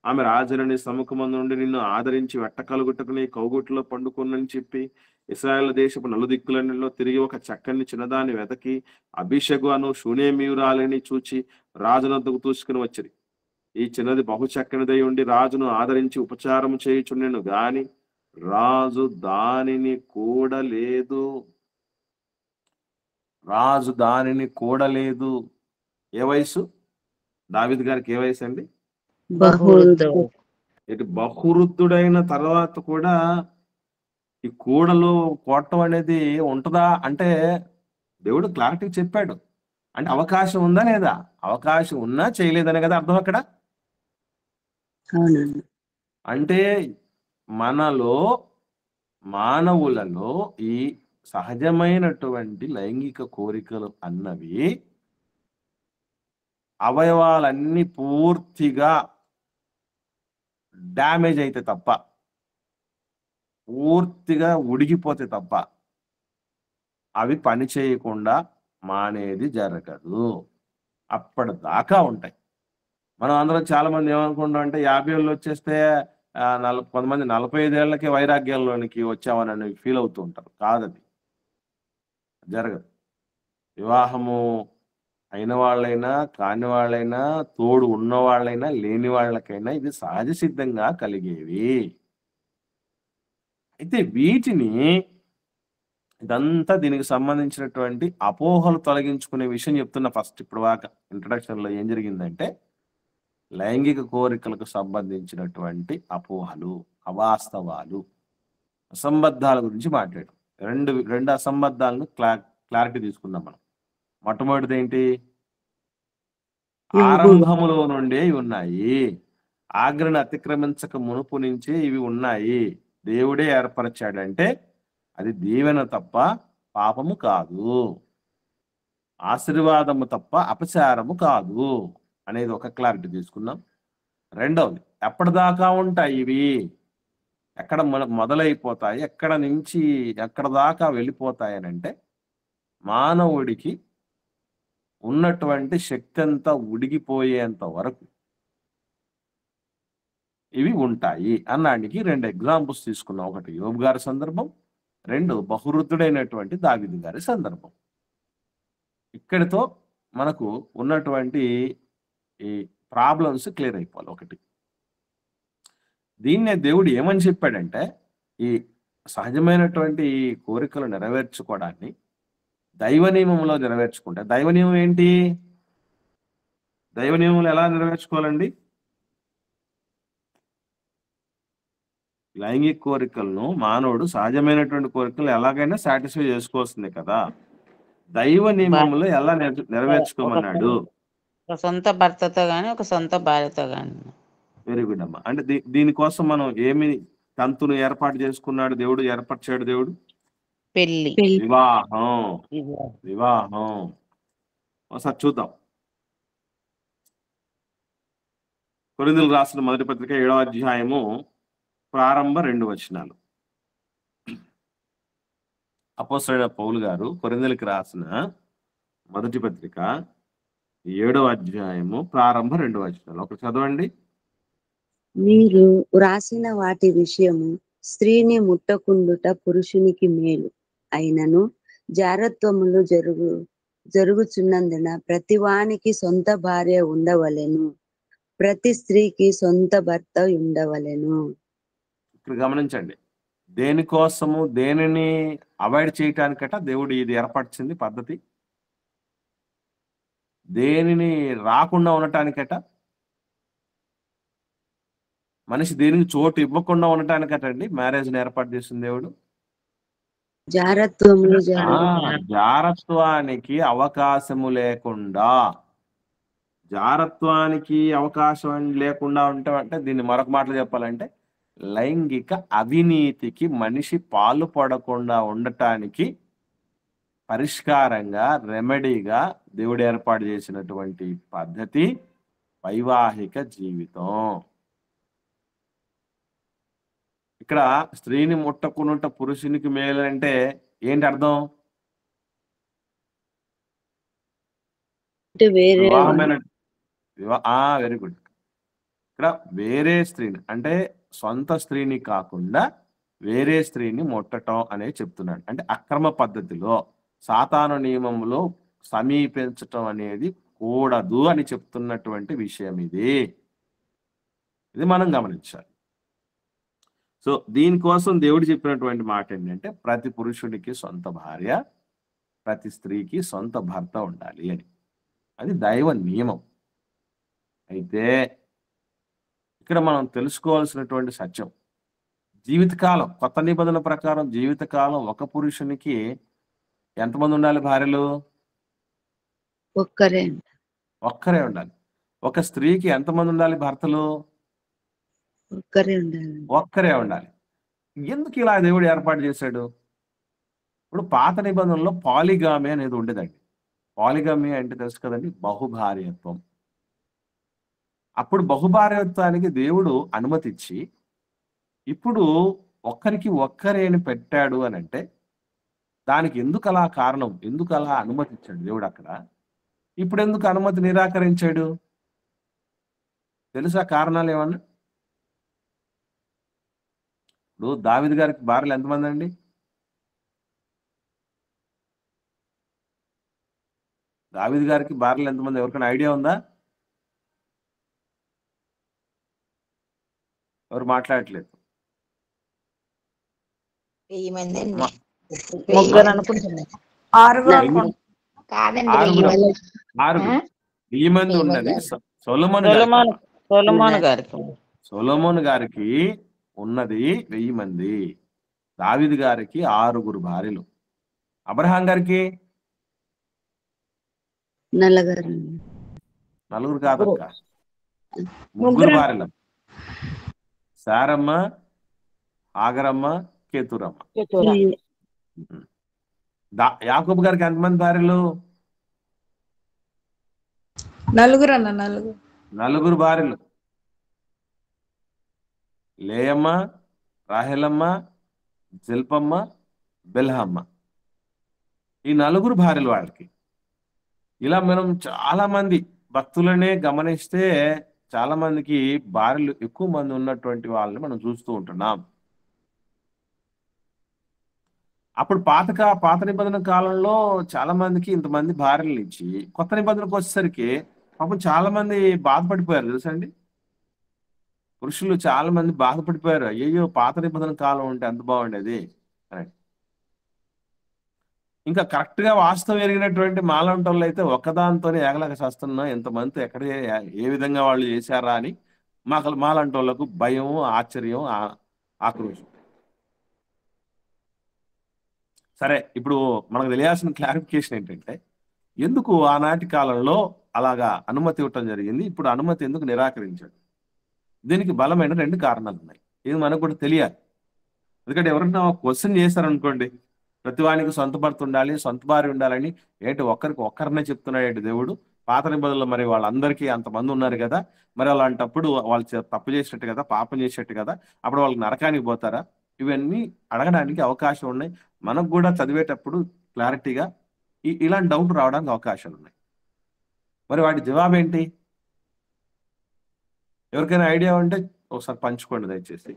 S1: ఆమె రాజులని సముఖమందు నుండి నిన్ను ఆదరించి వెట్ట కలుగుటకు నీ కౌగుట్లో పండుకొనని చెప్పి ఇశ్రాయేలు దేశపు నలుదిక్కులలో తిరిగి ఒక చక్కని చిన్నదాన్ని వెతకి అభిషగు అను షూనేమీయురాలిని చూచి రాజునొద్దకు తీసుకుని వచ్చింది. ఈ చిన్నది బహు చక్కనిదై ఉండి రాజును ఆదరించి ఉపచారం చేయుచుండెను గాని రాజు దానిని కూడలేదు. రాజు దానిని కూడలేదు. ఏ వయసు? దావీదు గారికి ఏ వయసు అండి? ఇటు బహువృద్ధుడైన తర్వాత కూడా ఈ కూడలు కోటం అనేది ఉంటుందా అంటే, దేవుడు క్లారిటీ చెప్పాడు. అంటే అవకాశం ఉందా లేదా? అవకాశం ఉన్నా చేయలేదనే కదా అర్థం అక్కడ. అంటే మనలో మానవులలో ఈ సహజమైనటువంటి లైంగిక కోరికలు అన్నవి అవయవాలన్నీ పూర్తిగా డ్యామేజ్ అయితే తప్ప, పూర్తిగా ఉడిగిపోతే తప్ప అవి పని చేయకుండా మానేది జరగదు. అప్పటిదాకా ఉంటాయి. మనం అందరం చాలా మంది ఏమనుకుంటాం అంటే 50 ఏళ్ళు వచ్చేస్తే కొంతమంది 45 ఏళ్ళకే వైరాగ్యంలోనికి వచ్చామని ఫీల్ అవుతూ ఉంటారు. కాదది జరగదు. వివాహము అయిన వాళ్ళైనా కాని వాళ్ళైనా, తోడు ఉన్న వాళ్ళైనా లేని వాళ్ళకైనా ఇది సహజ సిద్ధంగా కలిగేవి. అయితే వీటిని ఇదంతా దీనికి సంబంధించినటువంటి అపోహలు తొలగించుకునే విషయం చెప్తున్నా. ఫస్ట్ ఇప్పుడు దాకా ఇంట్రడక్షన్ లో ఏం జరిగిందంటే, లైంగిక కోరికలకు సంబంధించినటువంటి అపోహలు, అవాస్తవాలు, అసంబద్ధాల గురించి మాట్లాడాం. రెండు అసంబద్ధాలను క్లారిటీ తీసుకుందాం మనం. మొట్టమొదటిది ఏంటి? ఆరంభములో నుండే ఇవి ఉన్నాయి. ఆజ్ఞను అతిక్రమించక మునుపు నుంచే ఇవి ఉన్నాయి. దేవుడే ఏర్పరచాడంటే అది దీవెన తప్ప పాపము కాదు, ఆశీర్వాదము తప్ప అపచారము కాదు అనేది ఒక క్లారిటీ తీసుకున్నాం. రెండవది, ఎప్పటిదాకా ఉంటాయి ఇవి, ఎక్కడ మొదలైపోతాయి, ఎక్కడ నుంచి ఎక్కడ దాకా వెళ్ళిపోతాయి అని అంటే, మానవుడికి ఉన్నటువంటి శక్తి అంతా ఉడిగిపోయేంత వరకు ఇవి ఉంటాయి అన్నానికి 2 ఎగ్జాంపుల్స్ తీసుకున్నాం. ఒకటి యోబు గారి సందర్భం, 2 బహువృద్ధుడైనటువంటి దావీదు గారి సందర్భం. ఇక్కడితో మనకు ఉన్నటువంటి ఈ ప్రాబ్లమ్స్ క్లియర్ అయిపోవాలి. ఒకటి, దీన్నే దేవుడు ఏమని చెప్పాడంటే, ఈ సహజమైనటువంటి కోరికలు నెరవేర్చుకోవడాన్ని దైవ నియమంలో నెరవేర్చుకుంటే, దైవ నియమం ఏంటి? దైవ నియమంలో ఎలా నెరవేర్చుకోవాలండి? లైంగిక కోరికలను మానవుడు సహజమైనటువంటి కోరికలు ఎలాగైనా సాటిస్ఫై చేసుకోవాల్సిందే కదా. దైవ నియమంలో ఎలా నెరవేర్చుకోమన్నాడు?
S2: ఒక సొంత భర్తతో గాని, ఒక సొంత భార్యతో గాని.
S1: వెరీ గుడ్ అమ్మా. అంటే దీనికోసం మనం ఏమి తంతును ఏర్పాటు చేసుకున్నాడు దేవుడు, ఏర్పరిచాడు దేవుడు?
S2: పెళ్లి,
S1: వివాహం. వివాహం ఒకసారి చూద్దాం. కొరింథీయులకు రాసిన మొదటి పత్రిక 7వ అధ్యాయము ప్రారంభ 2 వచనాలు. అపోస్తలుడైన పౌలు గారు కొరింథీయులకు రాసిన మొదటి పత్రిక 7వ అధ్యాయము ప్రారంభ 2వ వచనాలు ఒకటి చదవండి.
S4: మీరు వ్రాసిన వాటి విషయము స్త్రీని ముట్టకుండుట పురుషునికి మేలు అయినను జారత్వములు జరుగుచున్నందున ప్రతివానికి సొంత భార్య ఉండవలెను, ప్రతి స్త్రీకి సొంత భర్త ఉండవలెను.
S1: ఇక్కడ గమనించండి, దేనికోసము దేనిని అవాయిడ్ చేయటానికట దేవుడు ఇది ఏర్పరిచింది పద్ధతి. దేనిని రాకుండా ఉండటానికట, మనిషి దేనికి చోటు ఇవ్వకుండా ఉండటానికటండి మ్యారేజ్ని ఏర్పాటు చేసింది దేవుడు.
S4: జారత్వములు
S1: జారత్వానికి అవకాశము లేకుండా, జారత్వానికి అవకాశం లేకుండా ఉంటామంటే దీన్ని మరొక మాటలు చెప్పాలంటే లైంగిక అవినీతికి మనిషి పాలు పడకుండా ఉండటానికి పరిష్కారంగా రెమెడీగా దేవుడు ఏర్పాటు చేసినటువంటి పద్ధతి వైవాహిక జీవితం. ఇక్కడ స్త్రీని ముట్టకునుట పురుషునికి మేలు అంటే ఏంటి అర్థం? వివాహమైన వెరీ గుడ్. ఇక్కడ వేరే స్త్రీని అంటే సొంత స్త్రీని కాకుండా వేరే స్త్రీని ముట్టడం అనేది చెప్తున్నాడు. అంటే అక్రమ పద్ధతిలో సాతాను నియమంలో సమీపించటం అనేది కూడదు అని చెప్తున్నటువంటి విషయం ఇది మనం గమనించాలి. సో దీనికోసం దేవుడు చెప్పినటువంటి మాట ఏంటంటే ప్రతి పురుషుడికి సొంత భార్య, ప్రతి స్త్రీకి సొంత భర్త ఉండాలి అని. అది దైవ నియమం. అయితే ఇక్కడ మనం తెలుసుకోవాల్సినటువంటి సత్యం, జీవితకాలం కొత్త నిబంధనల ప్రకారం జీవితకాలం ఒక పురుషునికి ఎంతమంది ఉండాలి భార్యలు? ఒక్కరే ఉండాలి. ఒక స్త్రీకి ఎంతమంది ఉండాలి భర్తలు? ఒక్కరే ఉండాలి. ఎందుకు ఇలా దేవుడు ఏర్పాటు చేశాడు? ఇప్పుడు పాత నిబంధనలో పాలిగామి అనేది ఉండేదండి. పాలిగామి అంటే తెలుసు కదండి, బహుభార్యత్వం. అప్పుడు బహుభార్యత్వానికి దేవుడు అనుమతి ఇచ్చి ఇప్పుడు ఒక్కరికి ఒక్కరే అని పెట్టాడు అని అంటే దానికి ఎందుకు అలా కారణం, ఎందుకు అలా అనుమతి ఇచ్చాడు దేవుడు అక్కడ? ఇప్పుడు ఎందుకు అనుమతి నిరాకరించాడు? తెలుసా కారణాలు ఏమన్నా? ఇప్పుడు దావీదు గారికి భార్యలు ఎంతమంది అండి? దావీదు గారికి భార్యలు ఎంతమంది? ఎవరికైనా ఐడియా ఉందా? ఎవరు మాట్లాడట్లేదు.
S2: ముగ్గురు అనుకుంటున్నారు.
S1: ఆరుగురు. 1000 మంది ఉన్నది సొలొమోను గారికి ఉన్నది 1000 మంది. దావీదు గారికి 6 భార్యలు. అబ్రహాం గారికి 4 కాదక్క, 3 భార్యలు. సారమ్మ, ఆగరమ్మ, కేతురమ్మ. యాకోబు గారికి ఎంతమంది భార్యలు? 4 భార్యలు. లేయమ్మ, రాహెలమ్మ, జిల్పమ్మ, బెల్హమ్మ. ఈ 4 భార్యలు వాళ్ళకి. ఇలా మనం చాలా మంది భక్తులనే గమనిస్తే చాలా మందికి భార్యలు ఎక్కువ మంది ఉన్నటువంటి వాళ్ళని మనం చూస్తూ ఉంటున్నాం. అప్పుడు పాత నిబంధన కాలంలో చాలా మందికి ఇంతమంది భార్యలు ఇచ్చి కొత్త నిబంధనకు వచ్చేసరికి పాపం చాలా మంది బాధపడిపోయారు తెలుసా అండి. పురుషులు చాలా మంది బాధపడిపోయారు, అయ్యో పాత నిబంధన కాలం ఉంటే ఎంత బాగుండేది అని. ఇంకా కరెక్ట్ గా వాస్తవం ఎరిగినటువంటి మాలాంటి వాళ్ళు అయితే ఒక్కదాంతోనే ఏగలేక చేస్తున్నాం, ఎంతమంది ఎక్కడ ఏ విధంగా వాళ్ళు చేశారా అని మాలాంటి వాళ్ళకు భయం, ఆశ్చర్యం, ఆక్రోశం. సరే, ఇప్పుడు మనకు తెలియాల్సిన క్లారిఫికేషన్ ఏంటంటే ఎందుకు ఆనాటి కాలంలో అలాగా అనుమతి ఇవ్వటం జరిగింది, ఇప్పుడు అనుమతి ఎందుకు నిరాకరించాడు? దీనికి బలమైన 2 కారణాలు ఉన్నాయి. ఇది మనకు కూడా తెలియాలి. ఎందుకంటే ఎవరైనా క్వశ్చన్ చేశారనుకోండి, ప్రతివానికి సొంత భర్త ఉండాలి, సొంత భార్య ఉండాలని, ఏంటి ఒక్కరినే చెప్తున్నాడు దేవుడు? పాత నిబంధనలు మరి వాళ్ళందరికీ అంతమంది ఉన్నారు కదా, మరి అలాంటప్పుడు వాళ్ళు తప్పు చేసినట్టు కదా, పాపం చేసినట్టు కదా, అప్పుడు వాళ్ళకి నరకానికి పోతారా? ఇవన్నీ అడగడానికి అవకాశం ఉన్నాయి. మనకు కూడా చదివేటప్పుడు క్లారిటీగా ఇలాంటి డౌట్ రావడానికి అవకాశాలు ఉన్నాయి. మరి వాటి జవాబు ఏంటి? ఎవరికైనా ఐడియా ఉంటే ఒకసారి పంచుకోండి దయచేసి.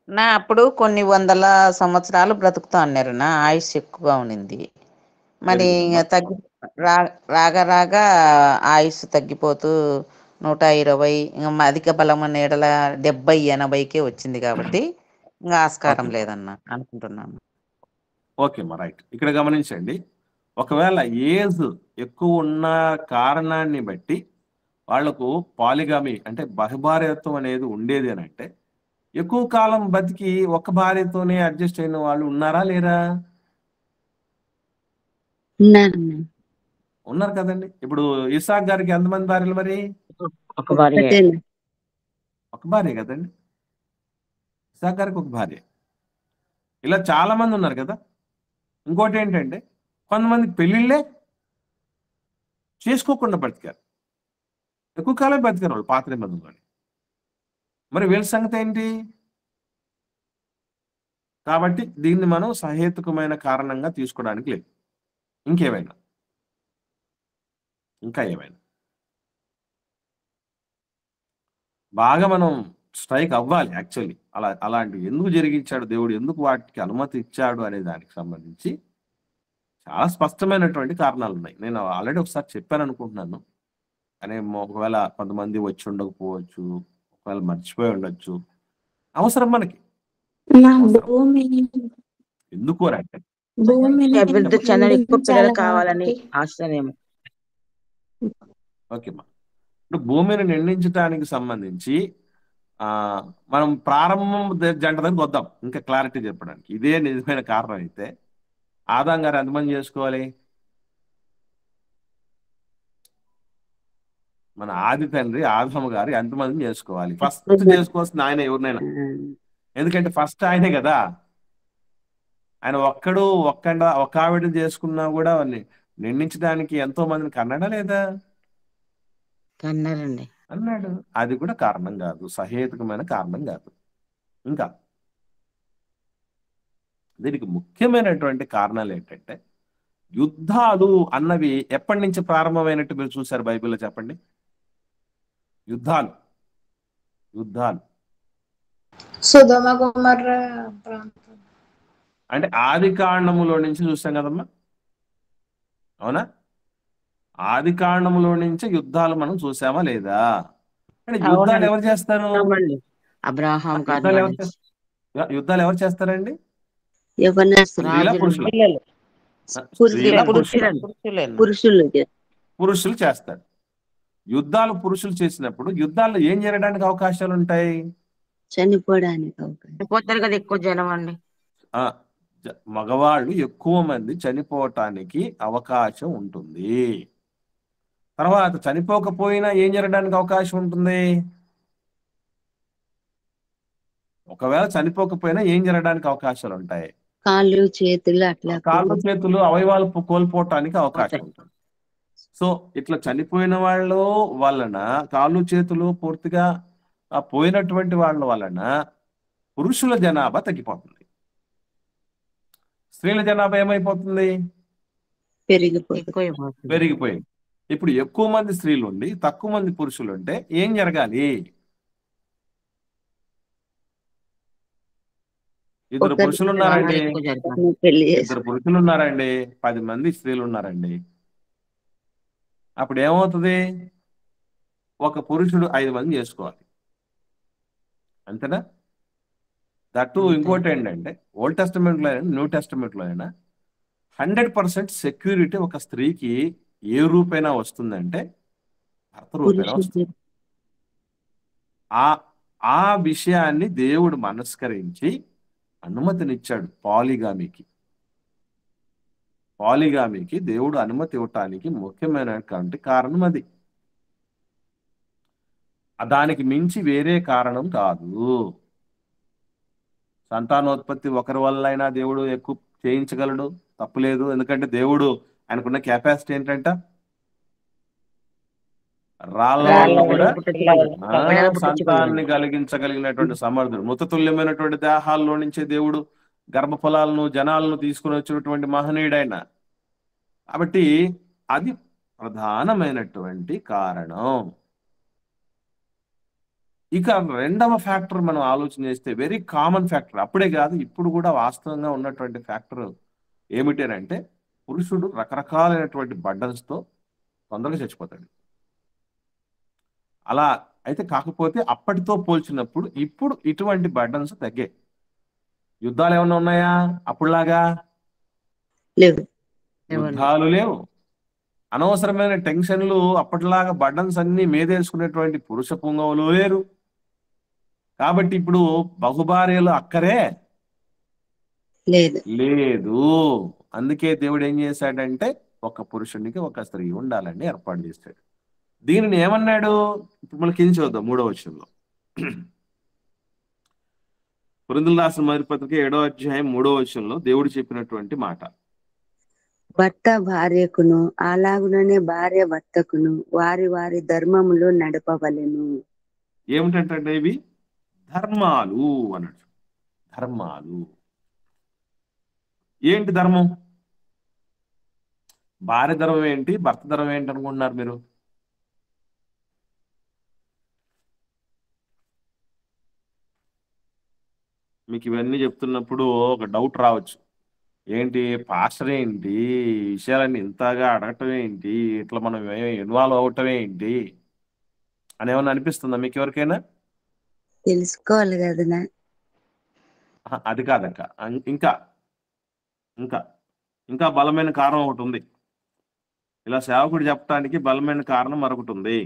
S2: నా అప్పుడు కొన్ని వందల సంవత్సరాలు బ్రతుకుతా అన్నారు, నా ఆయుష్ ఎక్కువగా ఉండింది. మరి
S1: Very good
S2: ఇంకా
S1: అమ్మా.
S2: రాగా రాగా ఆయుష్ తగ్గిపోతూ 120 ఇంకా అధిక బలం అనే ఎడల 70-80కే వచ్చింది కాబట్టి ఇంకా ఆస్కారం
S1: ఓకే
S2: లేదన్న అనుకుంటున్నాను.
S1: ఓకే అమ్మా, రైట్. ఇక్కడ గమనించండి, ఒకవేళ ఏజ్ ఎక్కువ ఉన్న కారణాన్ని బట్టి వాళ్లకు పాలిగామి అంటే బహుభార్యత్వం అనేది ఉండేది అని అంటే, ఎక్కువ కాలం బతికి ఒక్క భార్యతోనే అడ్జస్ట్ అయిన వాళ్ళు ఉన్నారా లేరా?
S4: ఉన్నారన్న.
S1: ఉన్నారు కదండి. ఇప్పుడు ఇసాక్ గారికి ఎంతమంది భార్యలు మరి?
S7: ఒక భార్య.
S4: ఒక్కటేనా?
S1: ఒక భార్య కదండి. ఇసాక్ గారికి ఒక భార్య. ఇలా చాలా మంది ఉన్నారు కదా. ఇంకోటి ఏంటంటే, కొంతమంది పెళ్ళిళ్ళే చేసుకోకుండా బతికారు, ఎక్కువ కాలం బతికారు వాళ్ళు పాత నిబంధనలు. మరి వీళ్ళ సంగతి ఏంటి? కాబట్టి దీన్ని మనం సహేతుకమైన కారణంగా తీసుకోవడానికి లేదు. ఇంకేమైనా ఇంకా ఏమైనా బాగా మనం స్ట్రైక్ అవ్వాలి. యాక్చువల్లీ అలాంటివి ఎందుకు జరిగించాడు దేవుడు, ఎందుకు వాటికి అనుమతి ఇచ్చాడు అనే దానికి సంబంధించి చాలా స్పష్టమైనటువంటి కారణాలు ఉన్నాయి. నేను ఆల్రెడీ ఒకసారి చెప్పాను అనుకుంటున్నాను, కానీ ఒకవేళ కొంతమంది వచ్చి ఉండకపోవచ్చు, ఒకవేళ మర్చిపోయి ఉండొచ్చు. అవసరం మనకి,
S6: నా
S1: అవసరం.
S6: భూమి
S1: ఎందుకు అని అంటే,
S6: భూమిని
S7: అభివృద్ధి చెందని ఎక్కువ పిల్లలు
S6: నిందించాలి
S7: కావాలని
S6: కాబట్టి
S7: ఆశనేమో.
S1: ఓకేమ్మా, ఇప్పుడు భూమిని నిండించడానికి సంబంధించి మనం ప్రారంభం జంట దగ్గరికి వద్దాం ఇంకా క్లారిటీ చెప్పడానికి. ఇదే నిజమైన కారణం అయితే ఆదాం గారు ఎంతమంది చేసుకోవాలి? మన ఆది తండ్రి ఆదాము గారు ఎంతమంది చేసుకోవాలి? ఫస్ట్ చేసుకోవాల్సిన ఆయన ఎవరినైనా, ఎందుకంటే ఫస్ట్ ఆయనే కదా. ఆయన ఒక్క ఆవిడని చేసుకున్నా కూడా నిండించడానికి ఎంతో మందిని కన్నాడా లేదా?
S7: కన్నారండి.
S1: అన్నాడు. అది కూడా కారణం కాదు, సహేతుకమైన కారణం కాదు. ఇంకా దీనికి ముఖ్యమైనటువంటి కారణాలు ఏంటంటే, యుద్ధాలు అన్నవి ఎప్పటి నుంచి ప్రారంభమైనట్టు మీరు చూశారు బైబిల్లో? చెప్పండి. యుద్ధాలు
S3: సుధమ కుమార ప్రాంతం.
S1: అంటే ఆది కాండములో నుంచి చూసాం కదమ్మా, అవునా? ఆది కాండములో నుంచి యుద్ధాలు మనం చూసామా లేదా? అంటే యుద్ధాలు
S7: అవునండి.
S1: ఎవరు చేస్తారు?
S7: అబ్రాహాం
S1: యుద్ధాలు ఎవరు చేస్తారండి?
S4: యవనస్తులు,
S1: స్త్రీలా పురుషుల?
S2: పిల్లలు
S1: స్త్రీలా పురుషుల? పురుషులు చేస్తారు. యుద్ధాలు పురుషులు చేసినప్పుడు యుద్ధాల్లో ఏం జరగడానికి అవకాశాలు ఉంటాయి?
S4: చనిపోవడానికి అవకాశం.
S7: పోతారు కదా ఎక్కువ జనం అండి.
S1: మగవాళ్ళు ఎక్కువ మంది చనిపోవటానికి అవకాశం ఉంటుంది. తర్వాత చనిపోకపోయినా ఏం జరగడానికి అవకాశం ఉంటుంది? ఒకవేళ చనిపోకపోయినా ఏం జరగడానికి అవకాశాలు ఉంటాయి?
S4: కాళ్ళు చేతులు అట్లా
S1: కాళ్ళు చేతులు అవయవాలు కోల్పోవటానికి అవకాశం ఉంటుంది. సో ఇట్లా చనిపోయిన వాళ్ళ వలన, కాళ్ళు చేతులు పూర్తిగా పోయినటువంటి వాళ్ళ వలన పురుషుల జనాభా తగ్గిపోతుంది, స్త్రీల జనాభా ఏమైపోతుంది? పెరిగిపోయింది. ఇప్పుడు ఎక్కువ మంది స్త్రీలు ఉండి తక్కువ మంది పురుషులు ఉంటే ఏం జరగాలి? ఇద్దరు పురుషులు ఉన్నారండి, 10 మంది స్త్రీలు ఉన్నారండి. అప్పుడు ఏమవుతుంది? ఒక పురుషుడు 5 మంది చేసుకోవాలి, అంతేనా? దట్టు ఇంకోటి ఏంటంటే, ఓల్డ్ టెస్టమెంట్లో అయినా న్యూ టెస్టమెంట్లో అయినా 100% సెక్యూరిటీ ఒక స్త్రీకి ఏ రూపైనా వస్తుందంటే భర్త రూపైనా వస్తుంది. ఆ విషయాన్ని దేవుడు మనస్కరించి అనుమతినిచ్చాడు పాలిగామికి దేవుడు అనుమతి ఇవ్వటానికి ముఖ్యమైనటువంటి కారణం అది. దానికి మించి వేరే కారణం కాదు. సంతానోత్పత్తి ఒకరి వల్ల అయినా దేవుడు ఎక్కువ చేయించగలడు, తప్పులేదు. ఎందుకంటే దేవుడు ఆయనకున్న కెపాసిటీ ఏంటంట, రాళ్ళ వల్ల కూడా సంతానాన్ని కలిగించగలిగినటువంటి సమర్థుడు. మృతతుల్యమైనటువంటి దేహాల్లో నుంచే దేవుడు గర్భఫలాలను జనాలను తీసుకుని వచ్చినటువంటి మహనీయుడైన కాబట్టి అది ప్రధానమైనటువంటి కారణం. ఇక రెండవ ఫ్యాక్టర్ మనం ఆలోచన చేస్తే వెరీ కామన్ ఫ్యాక్టర్, అప్పుడే కాదు ఇప్పుడు కూడా వాస్తవంగా ఉన్నటువంటి ఫ్యాక్టర్ ఏమిటంటే పురుషుడు రకరకాలైనటువంటి బర్డన్స్తో తొందరగా చచ్చిపోతాడు. అలా అయితే కాకపోతే అప్పటితో పోల్చినప్పుడు ఇప్పుడు ఇటువంటి బర్డన్స్ తగ్గాయి. యుద్ధాలు ఏమైనా ఉన్నాయా అప్పుడులాగా?
S4: లేవు.
S1: యుద్ధాలు లేవు. అనవసరమైన టెన్షన్లు, అప్పటిలాగా బర్డన్స్ అన్ని మీదేసుకునేటువంటి పురుష పుంగవులు లేరు. కాబట్టి ఇప్పుడు బహుభార్యలు అక్కరే లేదు. అందుకే దేవుడు ఏం చేశాడంటే ఒక పురుషునికి ఒక స్త్రీ ఉండాలని ఏర్పాటు చేశాడు. దీనిని ఏమన్నాడు? ఇప్పుడు మనకి ఏం చూద్దాం 3వ వచనంలో. కొరింథీయులకు రాసిన మొదటి పత్రిక 7వ అధ్యాయం 3వ వచనంలో దేవుడు చెప్పినటువంటి మాట,
S4: భర్త భార్యకును అలాగుననే భార్య భర్తకును వారి వారి ధర్మములో నడపవలెను.
S1: ఏమిటంటే ఇవి ధర్మాలు అన్నాడు. ధర్మాలు ఏంటి? ధర్మం, భార్య ధర్మం ఏంటి, భర్త ధర్మం ఏంటి అనుకుంటున్నారు మీరు? మీకు ఇవన్నీ చెప్తున్నప్పుడు ఒక డౌట్ రావచ్చు, ఏంటి పాస్టర్ ఏంటి ఈ విషయాలన్నీ ఇంతగా అడగటం ఏంటి, ఇట్లా మనం ఇన్వాల్వ్ అవటం ఏంటి అని ఏమన్నా అనిపిస్తుందా మీకు ఎవరికైనా?
S4: తెలుసుకోవాలి కదా.
S1: అది కాదక్క, ఇంకా ఇంకా ఇంకా బలమైన కారణం ఒకటి ఉంది. ఇలా సేవకుడు చెప్పడానికి బలమైన కారణం మరొకటి ఉంది.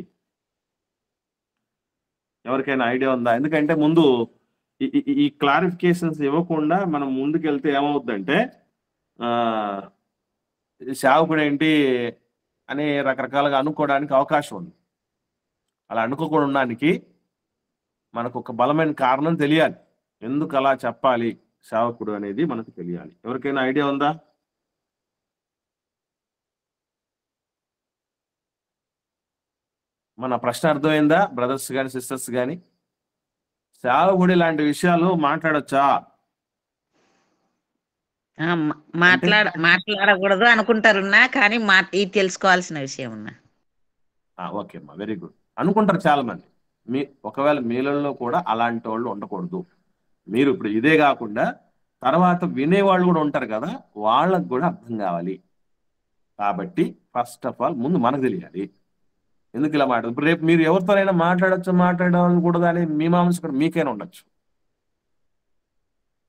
S1: ఎవరికైనా ఐడియా ఉందా? ఎందుకంటే ముందు ఈ క్లారిఫికేషన్స్ ఇవ్వకుండా మనం ముందుకెళ్తే ఏమవుద్దంటే సేవకుడు ఏంటి అని రకరకాలుగా అనుకోవడానికి అవకాశం ఉంది. అలా అనుకోకుండా ఉండడానికి మనకు ఒక బలమైన కారణం తెలియాలి. ఎందుకు అలా చెప్పాలి సేవకుడు అనేది మనకు తెలియాలి. ఎవరికైనా ఐడియా ఉందా? మన ప్రశ్న అర్థమైందా బ్రదర్స్ కానీ సిస్టర్స్ కానీ? సేవకుడు ఇలాంటి విషయాలు మాట్లాడొచ్చా?
S2: మాట్లాడకూడదు అనుకుంటారున్నా, కానీ ఇది తెలుసుకోవాల్సిన విషయం ఉన్నా.
S1: ఓకే అమ్మా, వెరీ గుడ్. అనుకుంటారు చాలా మంది. ఒకవేళ మీలలో కూడా అలాంటి వాళ్ళు ఉండకూడదు. మీరు ఇప్పుడు ఇదే కాకుండా తర్వాత వినేవాళ్ళు కూడా ఉంటారు కదా, వాళ్ళకు కూడా అర్థం కావాలి. కాబట్టి ఫస్ట్ ఆఫ్ ఆల్ ముందు మనకు తెలియాలి ఎందుకు ఇలా మాట్లాడు. ఇప్పుడు రేపు మీరు ఎవరితోనైనా మాట్లాడకూడదు అని మీమాంస కూడా మీకైనా ఉండొచ్చు.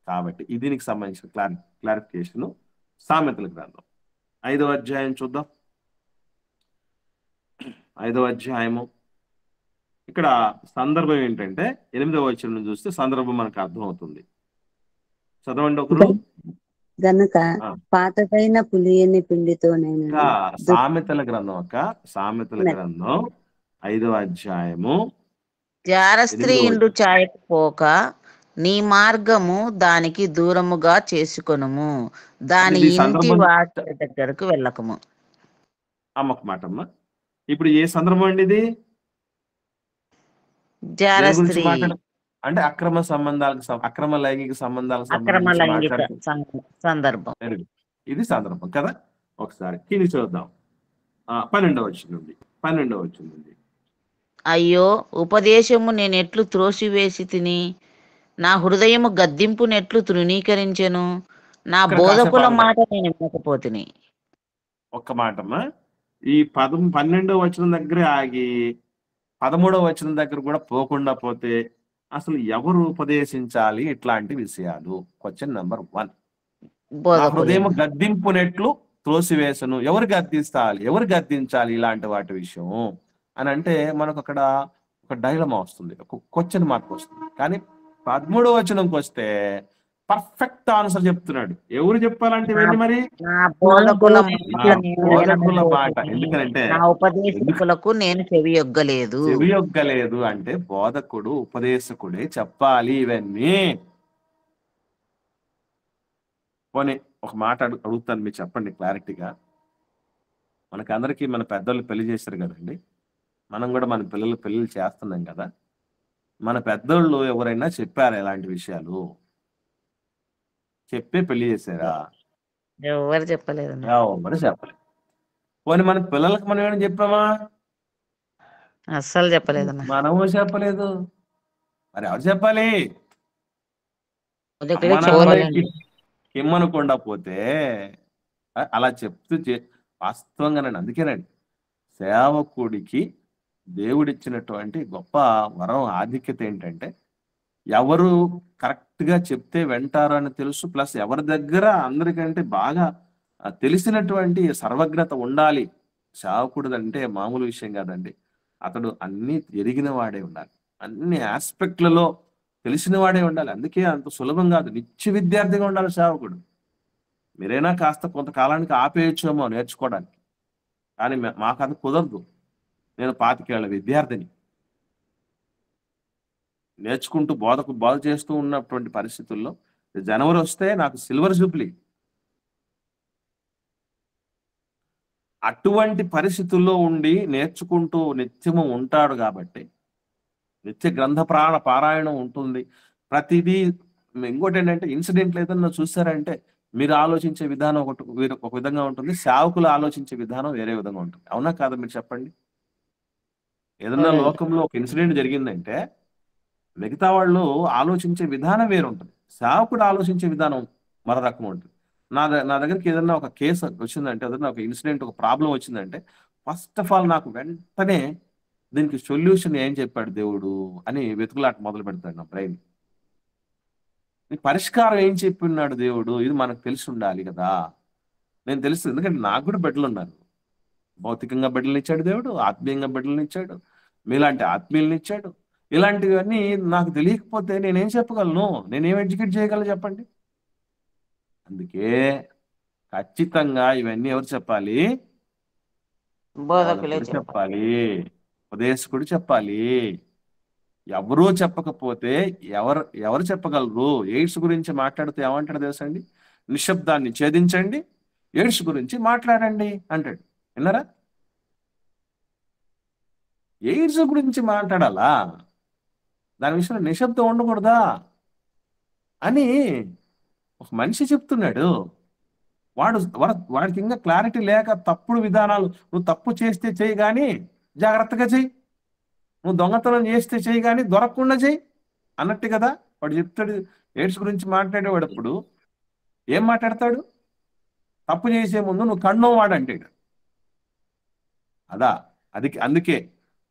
S1: కాబట్టి ఇది దీనికి సంబంధించిన క్లారిఫికేషన్ సామెతల గ్రంథం 5వ అధ్యాయం చూద్దాం. 5వ అధ్యాయము ఇక్కడ సందర్భం ఏంటంటే 8వ వచనం చూస్తే సందర్భం మనకు అర్థమవుతుంది. చదవండి ఒకరు.
S4: గనుక పాతపైన పులియని పిండితో
S1: సామెతల గ్రంథం సామెతల గ్రంథం 5వ అధ్యాయము,
S2: జారస్త్రీ ఇండు చాయకపోక నీ మార్గము దానికి దూరముగా చేసుకొనుము, దాని ఇంటి వాటి దగ్గరకు వెళ్ళకము.
S1: అమ్మక మాటమ్మా. ఇప్పుడు ఏ సందర్భం అండి ఇది?
S2: జారస్త్రీ
S1: అంటే అక్రమ లైంగిక సంబంధాలకు
S2: సందర్భం.
S1: ఇది సందర్భం కదా. ఒకసారి కింది చూద్దాం. 12వ వచనం నుండి.
S2: అయ్యో ఉపదేశము నేనెట్లు త్రోసివేసి తిని, నా హృదయము గద్దింపు నెట్లు తృణీకరించెను, నా బోధకుల మాట నేను వినకపోతిని.
S1: ఒక్క మాటమ్మా, ఈ 12వ వచనం దగ్గరే ఆగి 13వ వచనం దగ్గర కూడా పోకుండా పోతే అసలు ఎవరు ఉపదేశించాలి ఇట్లాంటి విషయాలు? Question number 1. హృదయం గద్దింపునెట్లు త్రోసివేసను. ఎవరు గద్దించాలి ఇలాంటి వాటి విషయం అని అంటే మనకు అక్కడ ఒక డైలమా వస్తుంది, ఒక క్వశ్చన్ మార్క్ వస్తుంది. కానీ 13వ వచనంకి వస్తే పర్ఫెక్ట్ ఆన్సర్ చెప్తున్నాడు. ఎవరు చెప్పాలంటే వెళ్ళి మరి బోధకుల మాట. ఎందుకంటే
S2: ఉపదేశకులకు నేను చెవియొగ్గలేదు
S1: అంటే బోధకుడు ఉపదేశకుడే చెప్పాలి ఇవన్నీ. పోనీ ఒక మాట అడుగుతాను, మీరు చెప్పండి క్లారిటీగా. మనకి అందరికీ మన పెద్దోళ్ళు పెళ్లి చేశారు కదండి, మనం కూడా మన పిల్లలు పెళ్లి చేస్తున్నాం కదా. మన పెద్దోళ్ళు ఎవరైనా చెప్పారా ఇలాంటి విషయాలు? చెప్పే పెళ్లి చేశారా?
S2: ఎవరు చెప్పలేదు.
S1: ఎవరు చెప్పలేదు. పోనీ మన పిల్లలకు మనం ఏమైనా చెప్పామా?
S2: అస్సలు చెప్పలేదన్నా.
S1: మనము చెప్పలేదు. మరి ఎవరు చెప్పాలి?
S7: మొదటిగా
S1: అమ్మ నాన్నలకి
S7: చెప్పాలండి.
S1: ఇమ్మనకుండా పోతే అలా చెప్తూ వాస్తవంగానండి. అందుకేనండి సేవకుడికి దేవుడిచ్చినటువంటి గొప్ప వరం ఆధిక్యత ఏంటంటే ఎవరు కరెక్ట్ గా చెప్తే వింటారు అని తెలుసు. ప్లస్ ఎవరి దగ్గర అందరికంటే బాగా తెలిసినటువంటి సర్వజ్ఞత ఉండాలి. సేవకుడు అంటే మామూలు విషయం కాదండి. అతడు అన్ని ఎరిగిన వాడే ఉండాలి, అన్ని ఆస్పెక్ట్లలో తెలిసిన వాడే ఉండాలి. అందుకే అంత సులభం కాదు. నిత్య విద్యార్థిగా ఉండాలి సేవకుడు. మీరైనా కాస్త కొంతకాలానికి ఆపేయచ్చేమో నేర్చుకోవడానికి, కానీ మాకు అది కుదరదు. నేను 25 ఏళ్ల విద్యార్థిని, నేర్చుకుంటూ బోధ చేస్తూ ఉన్నటువంటి పరిస్థితుల్లో జనవరి వస్తే నాకు సిల్వర్ జూబ్లీ. అటువంటి పరిస్థితుల్లో ఉండి నేర్చుకుంటూ నిత్యము ఉంటాడు కాబట్టి నిత్య గ్రంథ పారాయణం ఉంటుంది. ప్రతిదీ. ఇంకోటి ఏంటంటే ఇన్సిడెంట్లు ఏదన్నా చూసారంటే మీరు ఆలోచించే విధానం ఒక విధంగా ఉంటుంది, సేవకులు ఆలోచించే విధానం వేరే విధంగా ఉంటుంది. అవునా కాదా మీరు చెప్పండి? ఏదన్నా లోకంలో ఒక ఇన్సిడెంట్ జరిగిందంటే మిగతా వాళ్ళు ఆలోచించే విధానం వేరు ఉంటుంది, సేవకుడు ఆలోచించే విధానం మరో రకం ఉంటుంది. నా దగ్గరికి ఏదన్నా ఒక కేసు వచ్చిందంటే, ఏదన్నా ఒక ఇన్సిడెంట్, ఒక ప్రాబ్లం వచ్చిందంటే ఫస్ట్ ఆఫ్ ఆల్ నాకు వెంటనే దీనికి సొల్యూషన్ ఏం చెప్పాడు దేవుడు అని వెతుకులాట మొదలు పెడతాడు నా బ్రెయిన్. పరిష్కారం ఏం చెప్పిన్నాడు దేవుడు, ఇది మనకు తెలిసి ఉండాలి కదా. నేను తెలుసు, ఎందుకంటే నాకు కూడా బిడ్డలు ఉన్నారు. భౌతికంగా బిడ్డలను ఇచ్చాడు దేవుడు, ఆత్మీయంగా బిడ్డలను ఇచ్చాడు, మీలాంటి ఆత్మీయులను ఇచ్చాడు. ఇలాంటివన్నీ నాకు తెలియకపోతే నేనేం చెప్పగలను? నేనేం ఎడ్యుకేట్ చేయగలను చెప్పండి? అందుకే ఖచ్చితంగా ఇవన్నీ ఎవరు చెప్పాలి?
S2: బోధకులే
S1: బోధకుడు చెప్పాలి, ఉపదేశకుడు చెప్పాలి. ఎవరూ చెప్పకపోతే ఎవరు చెప్పగలరు? ఎయిడ్స్ గురించి మాట్లాడితే ఏమంటాడు తెలుసా అండి? నిశ్శబ్దాన్ని ఛేదించండి, ఎయిడ్స్ గురించి మాట్లాడండి అంటాడు. విన్నారా? ఎయిడ్స్ గురించి మాట్లాడాలా, దాని విషయంలో నిశ్శబ్దం ఉండకూడదా అని ఒక మనిషి చెప్తున్నాడు. వాడికి ఇంకా క్లారిటీ లేక తప్పుడు విధానాలు, నువ్వు తప్పు చేస్తే చెయ్యి కానీ జాగ్రత్తగా చెయ్యి, నువ్వు దొంగతనం చేస్తే చెయ్యి కానీ దొరకకుండా చెయ్యి అన్నట్టు కదా వాడు చెప్తాడు. ఎయిడ్స్ గురించి మాట్లాడేవాడప్పుడు ఏం మాట్లాడతాడు? తప్పు చేసే ముందు నువ్వు కన్నం వాడంటాడు. అందుకే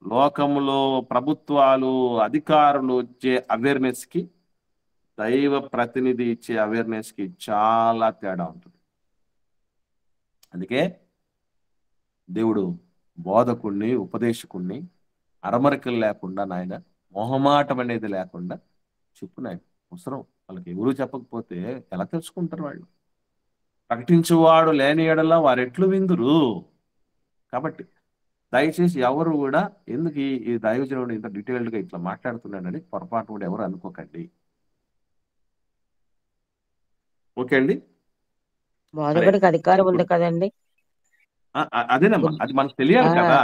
S1: లోకములో ప్రభుత్వాలు, అధికారులు ఇచ్చే అవేర్నెస్ కి దైవ ప్రతినిధి ఇచ్చే అవేర్నెస్ కి చాలా తేడా ఉంటుంది. అందుకే దేవుడు బోధకుణ్ణి, ఉపదేశకుణ్ణి అరమరికలు లేకుండా, నాయన మొహమాటం అనేది లేకుండా చెప్పు నాయన. అవసరం వాళ్ళకి ఎవరు చెప్పకపోతే ఎలా తెలుసుకుంటారు వాళ్ళు? ప్రకటించువాడు లేని ఎడలా వారెట్లు విందురు. కాబట్టి దయచేసి ఎవరు కూడా ఎందుకు ఈ దైవజనుడు ఇంత డీటెయిల్డ్ గా ఇట్లా మాట్లాడుతున్నాడని పొరపాటు కూడా ఎవరు అనుకోకండి. ఓకే అండి?
S7: బోధకుడికి అధికారం ఉంది కదండి,
S1: అదేనమ్మా, అది మనకు తెలియాలి కదా.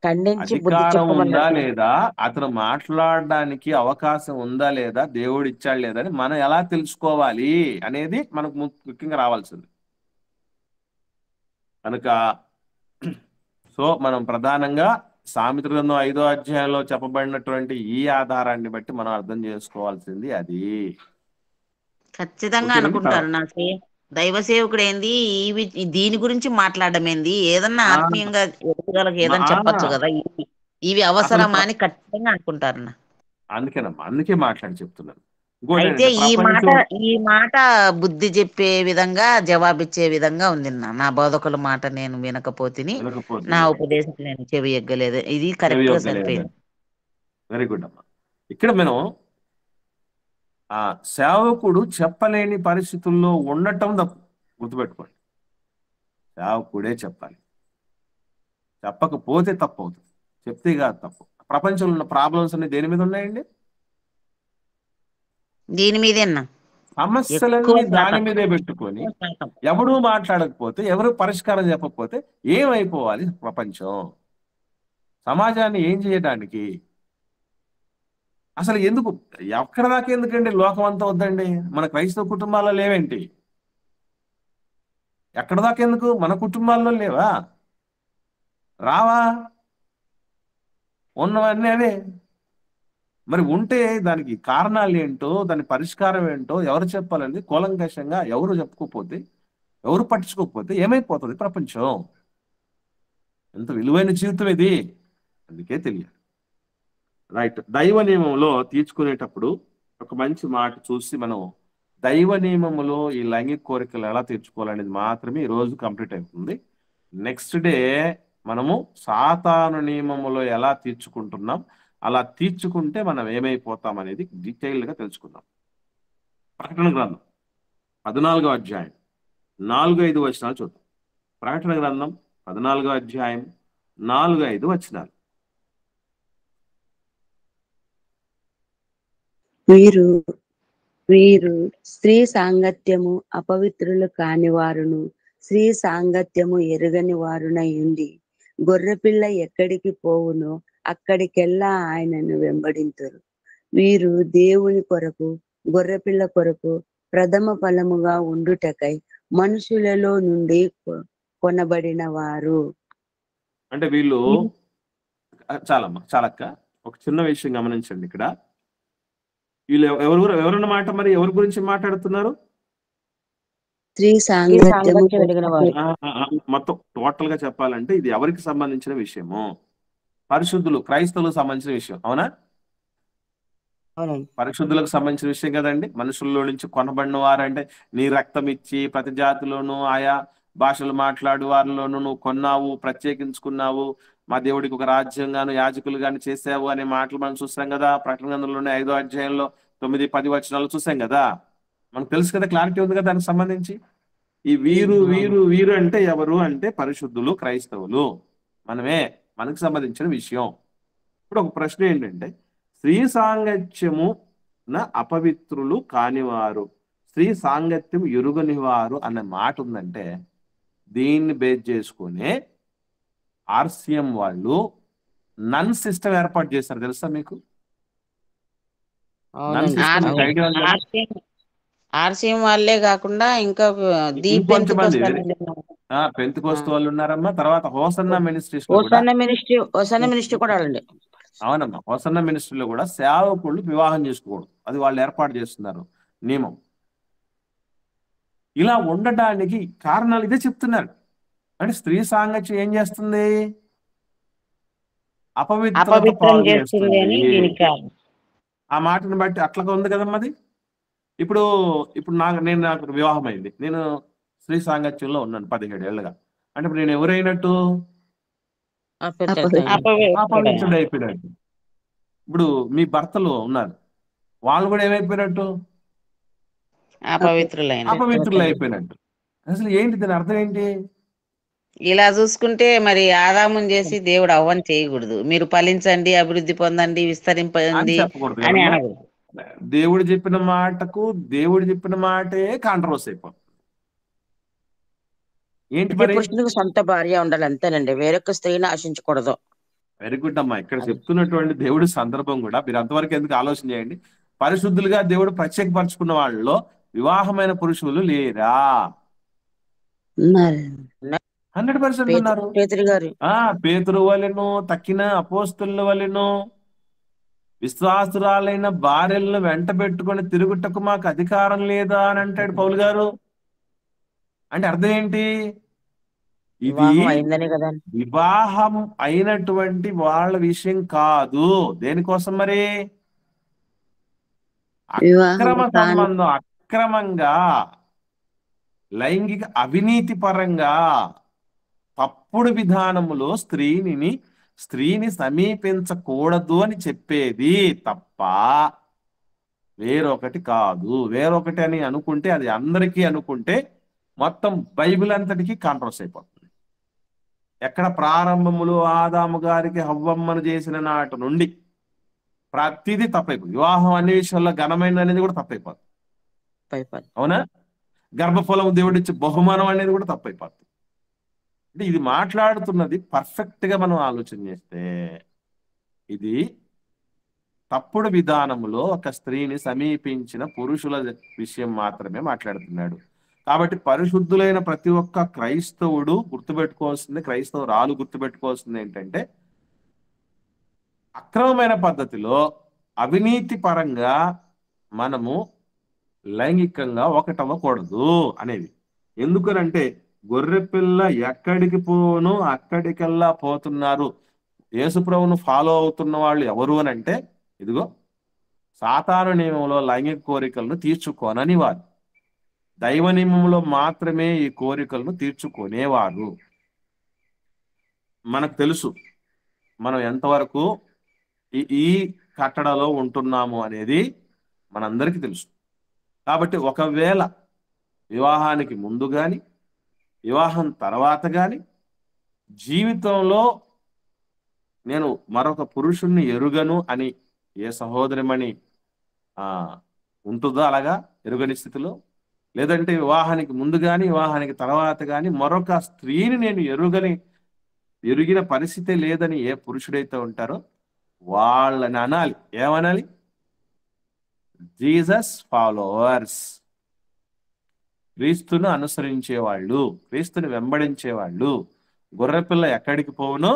S7: ఖండించి బుద్ధి
S1: అధికారం ఉందా
S7: చెప్పమన్నట్టు.
S1: లేదా, అతను మాట్లాడడానికి అవకాశం ఉందా లేదా, దేవుడు ఇచ్చాడు లేదా అని మనం ఎలా తెలుసుకోవాలి అనేది మనకు ముఖ్యంగా రావాల్సింది. కనుక మనం ప్రధానంగా సామెత గ్రంథం 5వ అధ్యాయంలో చెప్పబడినటువంటి ఈ ఆధారాన్ని బట్టి మనం అర్థం చేసుకోవాల్సింది అది.
S2: ఖచ్చితంగా అనుకుంటారు. నా దైవ సేవకుడు ఏంది, దీని గురించి మాట్లాడడం ఏంది, ఏదన్నా ఆత్మీయంగా ఎదుగుదలకు ఏదన్నా చెప్పచ్చు కదా, ఇవి అవసరమా అని ఖచ్చితంగా అనుకుంటారు.
S1: అందుకేనమ్మా, అందుకే మాట్లాడి చెప్తున్నాను.
S2: అయితే ఈ మాట బుద్ధి చెప్పే విధంగా, జవాబిచ్చే విధంగా ఉంది. నా బోధకుల మాట నేను వినకపోతిని, నా ఉపదేశం నేను చెవి ఎగ్గలేదు. ఇది కరెక్ట్ గా సరిపోయింది.
S1: వెరీ గుడ్ అమ్మా. ఇక్కడ మనం సేవకుడు చెప్పలేని పరిస్థితుల్లో ఉండటం తప్పు, గుర్తుపెట్టుకోండి. సేవకుడే చెప్పాలి, చెప్పకపోతే తప్పు అవుతుంది, చెప్తే కాదు తప్పు. ప్రపంచంలో ఉన్న ప్రాబ్లమ్స్ అన్ని దేని మీద ఉన్నాయండి?
S2: దీని మీదేనా?
S1: సమస్యలన్నీ దాని మీదే పెట్టుకొని ఎవరు మాట్లాడకపోతే, ఎవరు పరిష్కారం చెప్పకపోతే ఏమైపోవాలి ప్రపంచం? సమాజాన్ని ఏం చేయడానికి? అసలు ఎందుకు, ఎక్కడ దాకా ఎందుకండి లోకం అంతా వద్దండి? మన క్రైస్తవ కుటుంబాల్లో లేవేంటి? ఎక్కడ దాకా ఎందుకు? మన కుటుంబాల్లో లేవా? రావా? ఉన్నవన్నీ అవే. మరి ఉంటే దానికి కారణాలు ఏంటో, దాని పరిష్కారం ఏంటో ఎవరు చెప్పాలండి? కూలంకషంగా ఎవరు చెప్పుకోకపోతే, ఎవరు పట్టించుకోకపోతే ఏమైపోతుంది ప్రపంచం? ఎంత విలువైన జీవితం ఇది, అందుకే తెలియాలి. రైట్. దైవ నియమంలో తీర్చుకునేటప్పుడు ఒక మంచి మాట చూసి మనం దైవ నియమములో ఈ లైంగిక కోరికలు ఎలా తీర్చుకోవాలనేది మాత్రమే ఈ రోజు కంప్లీట్ అవుతుంది. నెక్స్ట్ డే మనము సాతాను నియమములో ఎలా తీర్చుకుంటున్నాం, అలా తీర్చుకుంటే మనం ఏమైపోతాం అనేది డీటెయిల్డ్ గా తెలుసుకుందాం. ప్రకటన గ్రంథం 14వ అధ్యాయం 4-5 వచనాలు చూద్దాం. ప్రకటన గ్రంథం 14వ అధ్యాయం 4-5 వచనాలు.
S4: వీరు స్త్రీ సాంగత్యము అపవిత్రులు కాని వారును స్త్రీ సాంగత్యము ఎరుగని వారునై ఉండి గొర్రెపిల్ల ఎక్కడికి పోవునో అక్కడికెల్లా ఆయనను వెంబడింతురు. వీరు దేవుని కొరకు గొర్రెపిల్ల కొరకు ప్రథమ ఫలముగా ఉండుటకై మనుషులలో నుండి కొనబడిన వారు.
S1: అంటే వీళ్ళు చాలక్క ఒక చిన్న విషయం గమనించండి. ఇక్కడ వీళ్ళు ఎవరన్నమాట, మరి ఎవరి గురించి మాట్లాడుతున్నారు?
S4: స్త్రీ సాంగత్యము
S1: మొత్తం టోటల్ గా చెప్పాలంటే ఇది ఎవరికి సంబంధించిన విషయము? పరిశుద్ధులు, క్రైస్తవులకు సంబంధించిన విషయం. అవునా? పరిశుద్ధులకు సంబంధించిన విషయం కదండి. మనుషుల్లో నుంచి కొనబడిన వారంటే నీ రక్తం ఇచ్చి ప్రతి జాతిలోనూ ఆయా భాషలు మాట్లాడు వారిలోనూ నువ్వు కొన్నావు, ప్రత్యేకించుకున్నావు, మా దేవుడికి ఒక రాజ్యంగాను యాజకులు గాని చేసావు అనే మాటలు మనం చూసాం కదా. ప్రకటన గ్రంథంలోనే 5వ అధ్యాయంలో 9-10 వచనాలు చూసాం కదా. మనకు తెలుసు కదా, క్లారిటీ ఉంది కదా దానికి సంబంధించి. ఈ వీరు వీరు వీరు అంటే ఎవరు అంటే పరిశుద్ధులు, క్రైస్తవులు, మనకు సంబంధించిన విషయం. ఇప్పుడు ఒక ప్రశ్న ఏంటంటే, స్త్రీ సాంగత్యము అపవిత్రులు కానివారు, స్త్రీ సాంగత్యం ఎరుగని వారు అనే మాట ఉందంటే దీన్ని బేస్ చేసుకునే ఆర్సిఎం వాళ్ళు నన్ సిస్టమ్ ఏర్పాటు చేశారు. తెలుసా మీకు?
S2: ఆర్సీఎం వాళ్ళే కాకుండా ఇంకా
S1: పెంతెకోస్తు వాళ్ళు ఉన్నారమ్మా. తర్వాత హోసన్నా మినిస్ట్రీస్
S7: కూడా
S1: అవునమ్మా, హోసన్నా మినిస్ట్రీలో కూడా సేవకుళ్ళు వివాహం చేసుకోకూడదు. అది వాళ్ళు ఏర్పాటు చేస్తున్నారు నియమం. ఇలా ఉండటానికి కారణాలు ఇదే చెప్తున్నారు. అంటే స్త్రీ సాంగత్యం ఏం చేస్తుంది? అపవిత్రత పాలు చేస్తుంది. ఆ మాటను బట్టి అట్లా ఉంది కదమ్మా అది. ఇప్పుడు నాకు వివాహం అయింది, నేను స్త్రీ సాంగత్యంలో ఉన్నాను 17 ఏళ్ళుగా. అంటే ఇప్పుడు నేను ఎవరైనట్టు? అపవిత్రుడు అయిపోయినట్టు. ఇప్పుడు మీ భర్తలు ఉన్నారు, వాళ్ళు కూడా ఏమైపోయినట్టు? అపవిత్రులు అయిపోయినట్టు. అసలు ఏంటి దాని అర్థం ఏంటి?
S2: ఇలా చూసుకుంటే మరి ఆదాముని చేసి దేవుడు అవ్వని చేయకూడదు. మీరు ఫలించండి, అభివృద్ధి పొందండి, విస్తరింపండి అని అనకూడదు.
S1: దేవుడు చెప్పిన మాటే కాంట్రవర్సీ అయిపోతుంది. ఏంటి మరి?
S7: పురుషునికి సొంత భార్య ఉండాలి అంతేనండి, వేరొక స్త్రీని ఆశించకూడదు.
S1: వెరీ గుడ్ అమ్మా. ఇక్కడ చెప్తున్నటువంటి దేవుడి సందర్భం కూడా మీరు అంతవరకు ఎందుకు ఆలోచన చేయండి. పరిశుద్ధులుగా దేవుడు ప్రత్యేకపరచుకున్న వాళ్ళలో వివాహమైన పురుషులు లేరా? 100% ఉన్నారు. పేతురు వలెను, తక్కిన అపోస్తుల వలెను విశ్వాసురాలైన భార్యలను వెంట పెట్టుకొని తిరుగుటకు మాకు అధికారం లేదా అని అంటాడు పౌలు గారు. అంటే అర్థం ఏంటి? ఇది వివాహం అయినటువంటి వాళ్ళ విషయం కాదు. దేనికోసం మరి? అక్రమ సంబంధం, అక్రమంగా లైంగిక అవినీతి పరంగా తప్పుడు విధానములో స్త్రీని సమీపించకూడదు అని చెప్పేది తప్ప వేరొకటి కాదు. వేరొకటి అని అనుకుంటే, అది అందరికీ అనుకుంటే మొత్తం బైబిల్ అంతటికి కాంట్రవర్సీ అయిపోతుంది. ఎక్కడ ప్రారంభములో ఆదాము గారికి హవ్వమ్మను చేసిన నాటి నుండి ప్రతిదీ తప్పైపోతుంది. వివాహం అనే విషయంలో ఘనమైన అనేది కూడా తప్పైపోతుంది. అవునా? గర్భఫలం దేవుడిచ్చే బహుమానం అనేది కూడా తప్పైపోతుంది. అంటే ఇది మాట్లాడుతున్నది పర్ఫెక్ట్ గా మనం ఆలోచన చేస్తే ఇది తప్పుడు విధానములో ఒక స్త్రీని సమీపించిన పురుషుల విషయం మాత్రమే మాట్లాడుతున్నాడు. కాబట్టి పరిశుద్ధులైన ప్రతి ఒక్క క్రైస్తవుడు గుర్తుపెట్టుకోవాల్సింది, క్రైస్తవురాలు గుర్తుపెట్టుకోవాల్సింది ఏంటంటే, అక్రమమైన పద్ధతిలో అవినీతి పరంగా మనము లైంగికంగా ఒకటవ్వకూడదు అనేది. ఎందుకనంటే గొర్రెపిల్ల ఎక్కడికి పోను అక్కడికెల్లా పోతున్నారు. యేసుప్రభువును ఫాలో అవుతున్న వాళ్ళు ఎవరు అని అంటే, ఇదిగో సాతాను నియమంలో లైంగిక కోరికలను తీర్చుకోనని వారు, దైవ నియమంలో మాత్రమే ఈ కోరికలను తీర్చుకునేవారు. మనకు తెలుసు మనం ఎంతవరకు ఈ కట్టడలో ఉంటున్నాము అనేది మనందరికీ తెలుసు. కాబట్టి ఒకవేళ వివాహానికి ముందు కానీ వివాహం తర్వాత కానీ జీవితంలో నేను మరొక పురుషుణ్ణి ఎరుగను అని ఏ సహోదరిమణి ఉంటుందో అలాగా ఎరుగని స్థితిలో, లేదంటే వివాహానికి ముందు కానీ వివాహానికి తర్వాత కానీ మరొక స్త్రీని నేను ఎరిగిన పరిస్థితి లేదని ఏ పురుషుడైతే ఉంటారో వాళ్ళని అనాలి. ఏమనాలి? జీసస్ ఫాలోవర్స్, క్రీస్తును అనుసరించేవాళ్ళు, క్రీస్తుని వెంబడించేవాళ్ళు, గొర్రెపిల్ల ఎక్కడికి పోవునో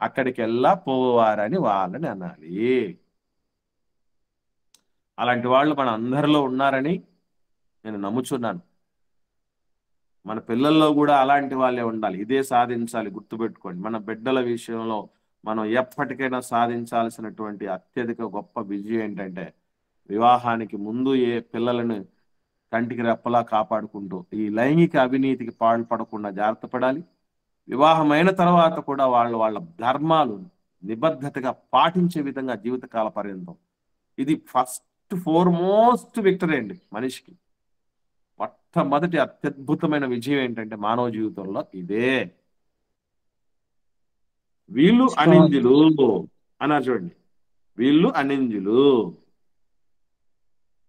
S1: అక్కడికెల్లా పోవారని వాళ్ళని అనాలి. అలాంటి వాళ్ళు మన అందరిలో ఉన్నారని నేను నమ్ముచున్నాను. మన పిల్లల్లో కూడా అలాంటి వాళ్ళే ఉండాలి. ఇదే సాధించాలి, గుర్తుపెట్టుకోండి. మన బిడ్డల విషయంలో మనం ఎప్పటికైనా సాధించాల్సినటువంటి అత్యధిక గొప్ప విజయం ఏంటంటే, వివాహానికి ముందు ఏ పిల్లలను కంటికి రెప్పలా కాపాడుకుంటూ ఈ లైంగిక అవినీతికి పాల్పడకుండా జాగ్రత్త పడాలి. వివాహమైన తర్వాత కూడా వాళ్ళ ధర్మాలు నిబద్ధతగా పాటించే విధంగా జీవితకాల పర్యంతం. ఇది ఫస్ట్ ఫోర్మోస్ట్ విక్టరీ అండి మనిషికి. మొట్టమొదటి అత్యద్భుతమైన విజయం ఏంటంటే మానవ జీవితంలో ఇదే. వీళ్ళు అనింజులు అన్నారు చూడండి, వీళ్ళు అనింజులు,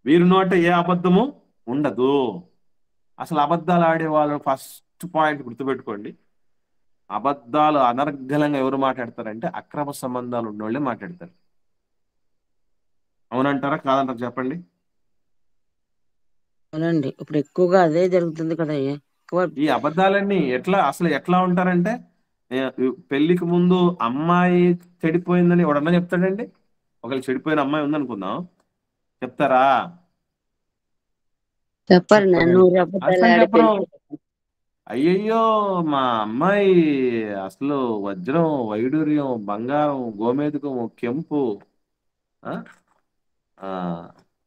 S1: వీరి నోట ఏ అబద్ధము ఉండదు. అసలు అబద్ధాలు ఆడేవాళ్ళు ఫస్ట్ పాయింట్ గుర్తుపెట్టుకోండి, అబద్ధాలు అనర్గళంగా ఎవరు మాట్లాడతారంటే అక్రమ సంబంధాలు ఉన్నోళ్ళే మాట్లాడతారు. అవునంటారా కాదంటారా చెప్పండి?
S7: అవునండి, ఇప్పుడు ఎక్కువగా అదే జరుగుతుంది కదా.
S1: ఈ అబద్ధాలన్నీ ఎట్లా ఉంటారంటే, పెళ్లికి ముందు అమ్మాయి చెడిపోయిందని ఎవడన్నా చెప్తాడండి? ఒకళ్ళు చెడిపోయిన అమ్మాయి ఉందనుకుందాం, చెప్తారా? చెప్పరు. అయ్యయ్యో మా అమ్మాయి అసలు వజ్రం, వైడూర్యం, బంగారం, గోమేధికం, కెంపు,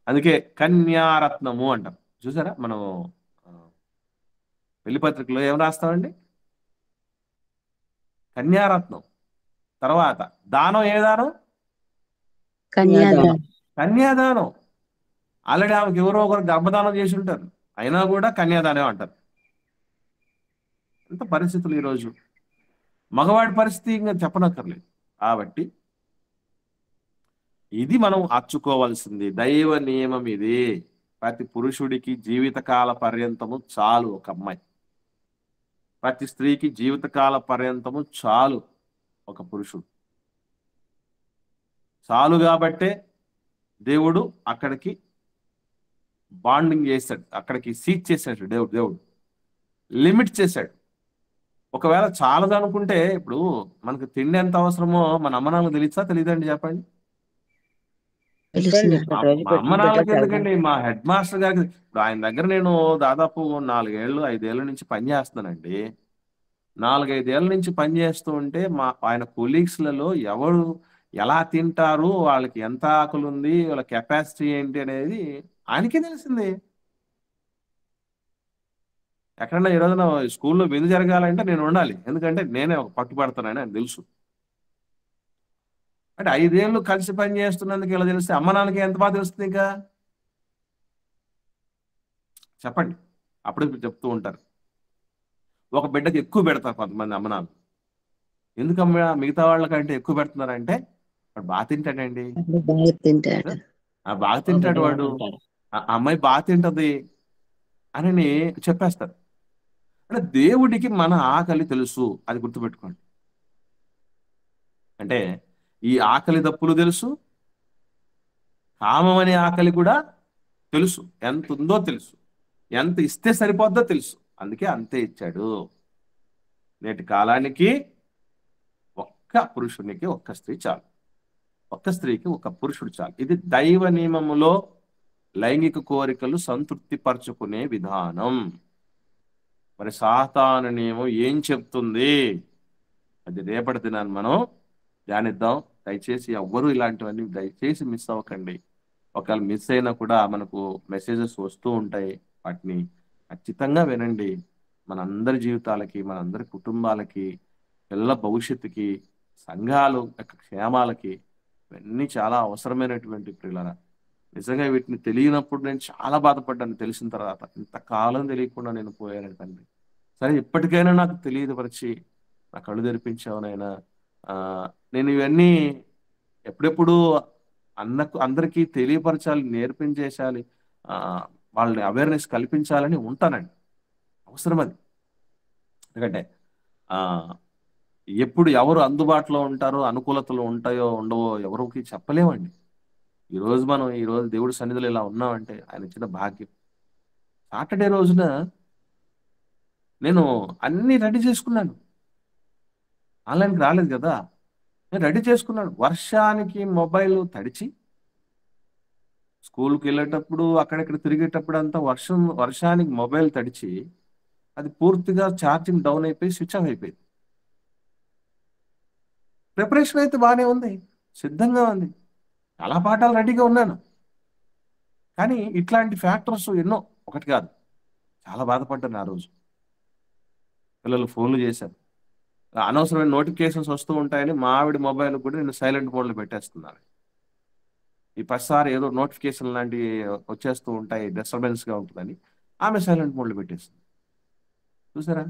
S1: అందుకే కన్యారత్నము అంటాం. చూసారా మనం పెళ్లి పత్రికలో ఏం రాస్తామండి? కన్యారత్నం. తర్వాత దానం, ఏ దానం? కన్యాదానం. ఆల్రెడీ ఆమెకు ఎవరో ఒకరు గర్భదానం చేసి ఉంటారు, అయినా కూడా కన్యాదానం అంటారు. ఎంత పరిస్థితులు ఈరోజు. మగవాడి పరిస్థితి ఇంకా చెప్పనక్కర్లేదు. కాబట్టి ఇది మనం అచ్చుకోవాల్సింది, దైవ నియమం ఇది. ప్రతి పురుషుడికి జీవితకాల పర్యంతము చాలు ఒక అమ్మాయి, ప్రతి స్త్రీకి జీవితకాల పర్యంతము చాలు ఒక పురుషుడు. చాలు కాబట్టే దేవుడు అక్కడికి బాండింగ్ చేశాడు, అక్కడికి సీజ్ చేశాడు. దేవుడు లిమిట్ చేశాడు. ఒకవేళ చాలదు అనుకుంటే, ఇప్పుడు మనకు తిండి ఎంత అవసరమో మన అమ్మనాన్నకు తెలుసా తెలియదండి? చెప్పండి. మా అమ్మ నాన్నకి ఎందుకండి, మా హెడ్ మాస్టర్ గారికి. ఇప్పుడు ఆయన దగ్గర నేను దాదాపు 4-5 ఏళ్ళ నుంచి పని చేస్తున్నానండి. 4-5 ఏళ్ళ నుంచి పని చేస్తూ ఉంటే ఆయన కొలీగ్స్లలో ఎవరు ఎలా తింటారు, వాళ్ళకి ఎంత ఆకలి ఉంది, వాళ్ళ కెపాసిటీ ఏంటి అనేది ఆయనకే తెలిసింది. ఎక్కడన్నా ఈ రోజున స్కూల్లో విందు జరగాలంటే నేను ఉండాలి, ఎందుకంటే నేనే ఒక పట్టుబడతానని ఆయన తెలుసు. అంటే 5 ఏళ్ళు కలిసి పని చేస్తున్నందుకు ఇలా తెలిస్తే అమ్మ నాన్నకి ఎంత బాగా తెలుస్తుంది ఇంకా చెప్పండి. అప్పుడు చెప్తూ ఉంటారు, ఒక బిడ్డకి ఎక్కువ పెడతారు కొంతమంది అమ్మ నాన్న. ఎందుకమ్మా మిగతా వాళ్ళకంటే ఎక్కువ పెడుతున్నారంటే వాడు బాగా తింటాడండి, బాగా తింటాడు వాడు, అమ్మాయి బాగా తింటది అని చెప్పేస్తారు. అంటే దేవుడికి మన ఆకలి తెలుసు, అది గుర్తుపెట్టుకోండి. అంటే ఈ ఆకలి దప్పులు తెలుసు, కామం అనే ఆకలి కూడా తెలుసు, ఎంత ఉందో తెలుసు. ఎంత ఇస్తే సరిపోద్దో తెలుసు, అందుకే అంతే ఇచ్చాడు. నేటి కాలానికి ఒక్క పురుషునికి ఒక్క స్త్రీ చాలు, ఒక్క స్త్రీకి ఒక పురుషుడు చాలు. ఇది దైవ నియమములో లైంగిక కోరికలు సంతృప్తి పరచుకునే విధానం. మరి సాతాను నియమం ఏం చెప్తుంది, అది రేపటి దినాన్ని మనం ధ్యానిద్దాం. దయచేసి ఎవ్వరూ ఇలాంటివన్నీ దయచేసి మిస్ అవ్వకండి. ఒకవేళ మిస్ అయినా కూడా మనకు మెసేజెస్ వస్తూ ఉంటాయి, వాటిని ఖచ్చితంగా వినండి. మనందరి జీవితాలకి, మనందరి కుటుంబాలకి, పిల్లల భవిష్యత్తుకి, సంఘాలు యొక్క క్షేమాలకి ఇవన్నీ చాలా అవసరమైనటువంటి ప్రియులరా. నిజంగా వీటిని తెలియనప్పుడు నేను చాలా బాధపడ్డాను. తెలిసిన తర్వాత ఇంతకాలం తెలియకుండా నేను పోయాను తండ్రి. సరే ఇప్పటికైనా నాకు తెలియదు పరిచి నా కళ్ళు తెరిపించావునైనా. నేను ఇవన్నీ ఎప్పుడెప్పుడు అందరికీ తెలియపరచాలి, నేర్పించేసాలి, వాళ్ళని అవేర్నెస్ కల్పించాలని ఉంటానండి. అవసరం అది. ఎందుకంటే ఎప్పుడు ఎవరు అందుబాటులో ఉంటారో, అనుకూలతలు ఉంటాయో ఉండవో ఎవరికి చెప్పలేమండి. ఈరోజు దేవుడి సన్నిధిలో ఇలా ఉన్నామంటే ఆయన ఇచ్చిన భాగ్యం. సాటర్డే రోజున నేను అన్ని రెడీ చేసుకున్నాను. ఆన్లైన్కి రాలేదు కదా, నేను రెడీ చేసుకున్నాను. వర్షానికి మొబైల్ తడిచి, స్కూల్కి వెళ్ళేటప్పుడు అక్కడెక్కడ తిరిగేటప్పుడు అంతా వర్షానికి మొబైల్ తడిచి అది పూర్తిగా ఛార్జింగ్ డౌన్ అయిపోయి స్విచ్ ఆఫ్ అయిపోయింది. ప్రిపరేషన్ అయితే బాగానే ఉంది, సిద్ధంగా ఉంది, చాలా పాఠాలు రెడీగా ఉన్నాను. కానీ ఇట్లాంటి ఫ్యాక్టర్స్ ఎన్నో, ఒకటి కాదు, చాలా బాధపడ్డాను ఆ రోజు. పిల్లలు ఫోన్లు చేశారు, అనవసరమైన నోటిఫికేషన్స్ వస్తూ ఉంటాయని మా ఆవిడ మొబైల్ కూడా నేను సైలెంట్ మోడ్లో పెట్టేస్తున్నాను. ఈ ప్రతిసారి ఏదో నోటిఫికేషన్ లాంటివి వచ్చేస్తూ ఉంటాయి, డిస్టర్బెన్స్గా ఉంటుందని ఆమె సైలెంట్ మోడ్లో పెట్టేస్తుంది. చూసారా,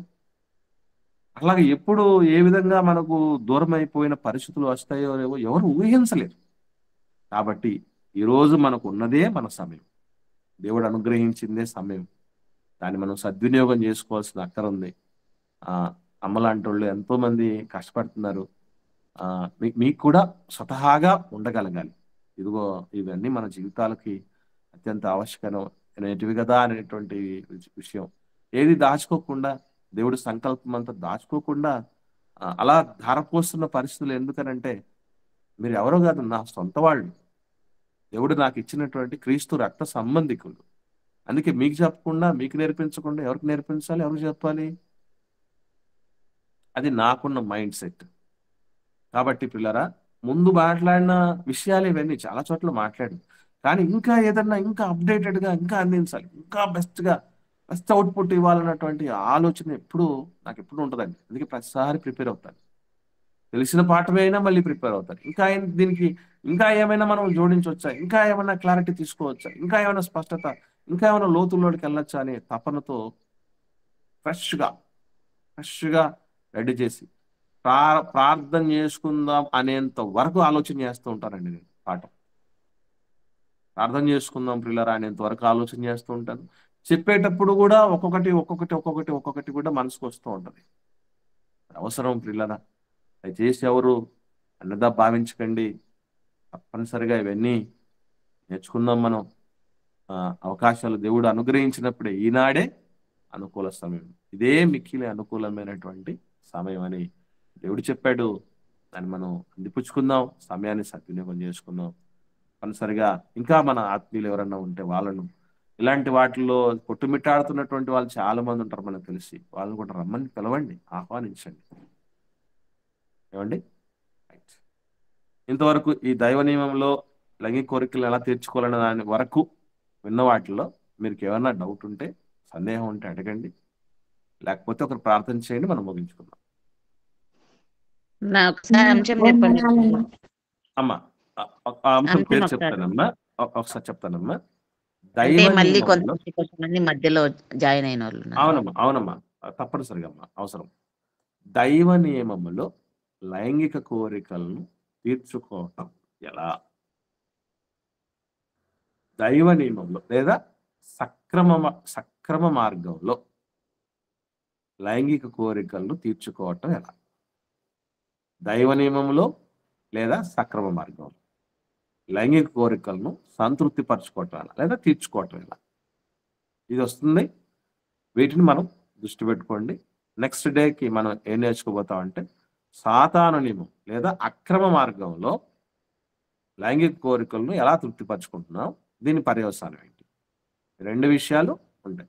S1: అలాగే ఎప్పుడు ఏ విధంగా మనకు దూరం అయిపోయిన పరిస్థితులు వస్తాయో లేవో ఎవరు ఊహించలేరు. కాబట్టి ఈరోజు మనకు ఉన్నదే మన సమయం, దేవుడు అనుగ్రహించిందే సమయం. దాన్ని మనం సద్వినియోగం చేసుకోవాల్సిన అక్కర ఉంది. అమ్మలాంటి వాళ్ళు ఎంతో మంది కష్టపడుతున్నారు. మీకు కూడా స్వతహాగా ఉండగలగాలి. ఇదిగో ఇవన్నీ మన జీవితాలకి అత్యంత ఆవశ్యకమైనటివి కదా అనేటువంటి విషయం. ఏది దాచుకోకుండా, దేవుడి సంకల్పం అంతా దాచుకోకుండా అలా ధారపోస్తున్న పరిస్థితులు ఎందుకనంటే, మీరు ఎవరో కాదు, నా సొంత వాళ్ళు, దేవుడు నాకు ఇచ్చినటువంటి క్రీస్తు రక్త సంబంధికులు. అందుకే మీకు చెప్పకుండా, మీకు నేర్పించకుండా ఎవరికి నేర్పించాలి, ఎవరికి చెప్పాలి? అది నాకున్న మైండ్ సెట్. కాబట్టి పిల్లరా, ముందు మాట్లాడిన విషయాలు ఇవన్నీ చాలా చోట్ల మాట్లాడి, కానీ ఇంకా ఏదన్నా ఇంకా అప్డేటెడ్గా ఇంకా అందించాలి, ఇంకా బెస్ట్ అవుట్పుట్ ఇవ్వాలన్నటువంటి ఆలోచన నాకు ఎప్పుడు ఉంటుందండి. అందుకే ప్రతిసారి ప్రిపేర్ అవుతాను. తెలిసిన పాఠమే అయినా మళ్ళీ ప్రిపేర్ అవుతాను. దీనికి ఇంకా ఏమైనా మనం జోడించవచ్చా, ఇంకా ఏమైనా క్లారిటీ తీసుకోవచ్చా, ఇంకా ఏమైనా స్పష్టత, ఇంకా ఏమైనా లోతుల్లోకి వెళ్ళొచ్చా అనే తపనతో ఫ్రెష్గా రెడీ చేసి ప్రార్థన చేసుకుందాం అనేంత వరకు ఆలోచన చేస్తూ ఉంటానండి. నేను పాఠం ప్రార్థన చేసుకుందాం ప్రియులారా అనేంత వరకు ఆలోచన చేస్తూ ఉంటాను. చెప్పేటప్పుడు కూడా ఒక్కొక్కటి కూడా మనసుకు వస్తూ ఉంటుంది. అవసరం ప్రియులారా, దయచేసి ఎవరు అన్నదా భావించకండి. తప్పనిసరిగా ఇవన్నీ నేర్చుకుందాం మనం. అవకాశాలు దేవుడు అనుగ్రహించినప్పుడే, ఈనాడే అనుకూల సమయం, ఇదే మిక్కిలి అనుకూలమైనటువంటి సమయం అని దేవుడు చెప్పాడు. దాన్ని మనం అందిపుచ్చుకుందాం, సమయాన్ని సద్వినియోగం చేసుకుందాం. తప్పనిసరిగా ఇంకా మన ఆత్మీయులు ఎవరన్నా ఉంటే వాళ్ళను, ఇలాంటి వాటిల్లో కొట్టుమిట్టాడుతున్నటువంటి వాళ్ళు చాలా మంది ఉంటారు మనకు తెలిసి, వాళ్ళని కూడా రమ్మని పిలవండి, ఆహ్వానించండి. ఏమండి? రైట్. ఇంతవరకు ఈ దైవ నియమంలో లైంగిక కోరికలను ఎలా తీర్చుకోవాలనే దాని వరకు విన్న వాటిల్లో మీకు ఏమైనా డౌట్ ఉంటే, సందేహం ఉంటే అడగండి, లేకపోతే ఒకరు ప్రార్థన చేయండి, మనం ముగించుకుందాం.
S2: నాకు ఒకసారి అంశం చెప్పండి
S1: అమ్మా. అంశం పేరు చెప్తానమ్మా, ఒకసారి చెప్తానమ్మా.
S2: మళ్ళీ కొంతమంది మధ్యలో జాయిన్ అయిన వాళ్ళు.
S1: అవునమ్మా, తప్పనిసరిగా అమ్మా, అవసరం. దైవ నియమములో లైంగిక కోరికలను తీర్చుకోవటం ఎలా? దైవ నియమంలో లేదా సక్రమ మార్గంలో లైంగిక కోరికలను తీర్చుకోవటం ఎలా? దైవ నియమంలో లేదా సక్రమ మార్గంలో లైంగిక కోరికలను సంతృప్తి పరచుకోవటం ఎలా, లేదా తీర్చుకోవటం ఎలా? ఇది వస్తుంది. వీటిని మనం దృష్టి పెట్టుకోండి. నెక్స్ట్ డేకి మనం ఏం నేర్చుకోబోతామంటే సాతాను నియమం లేదా అక్రమ మార్గంలో లైంగిక కోరికలను ఎలా తృప్తిపరచుకుంటున్నాం, దీని పర్యవసానం ఏంటి, 2 విషయాలు ఉంటాయి.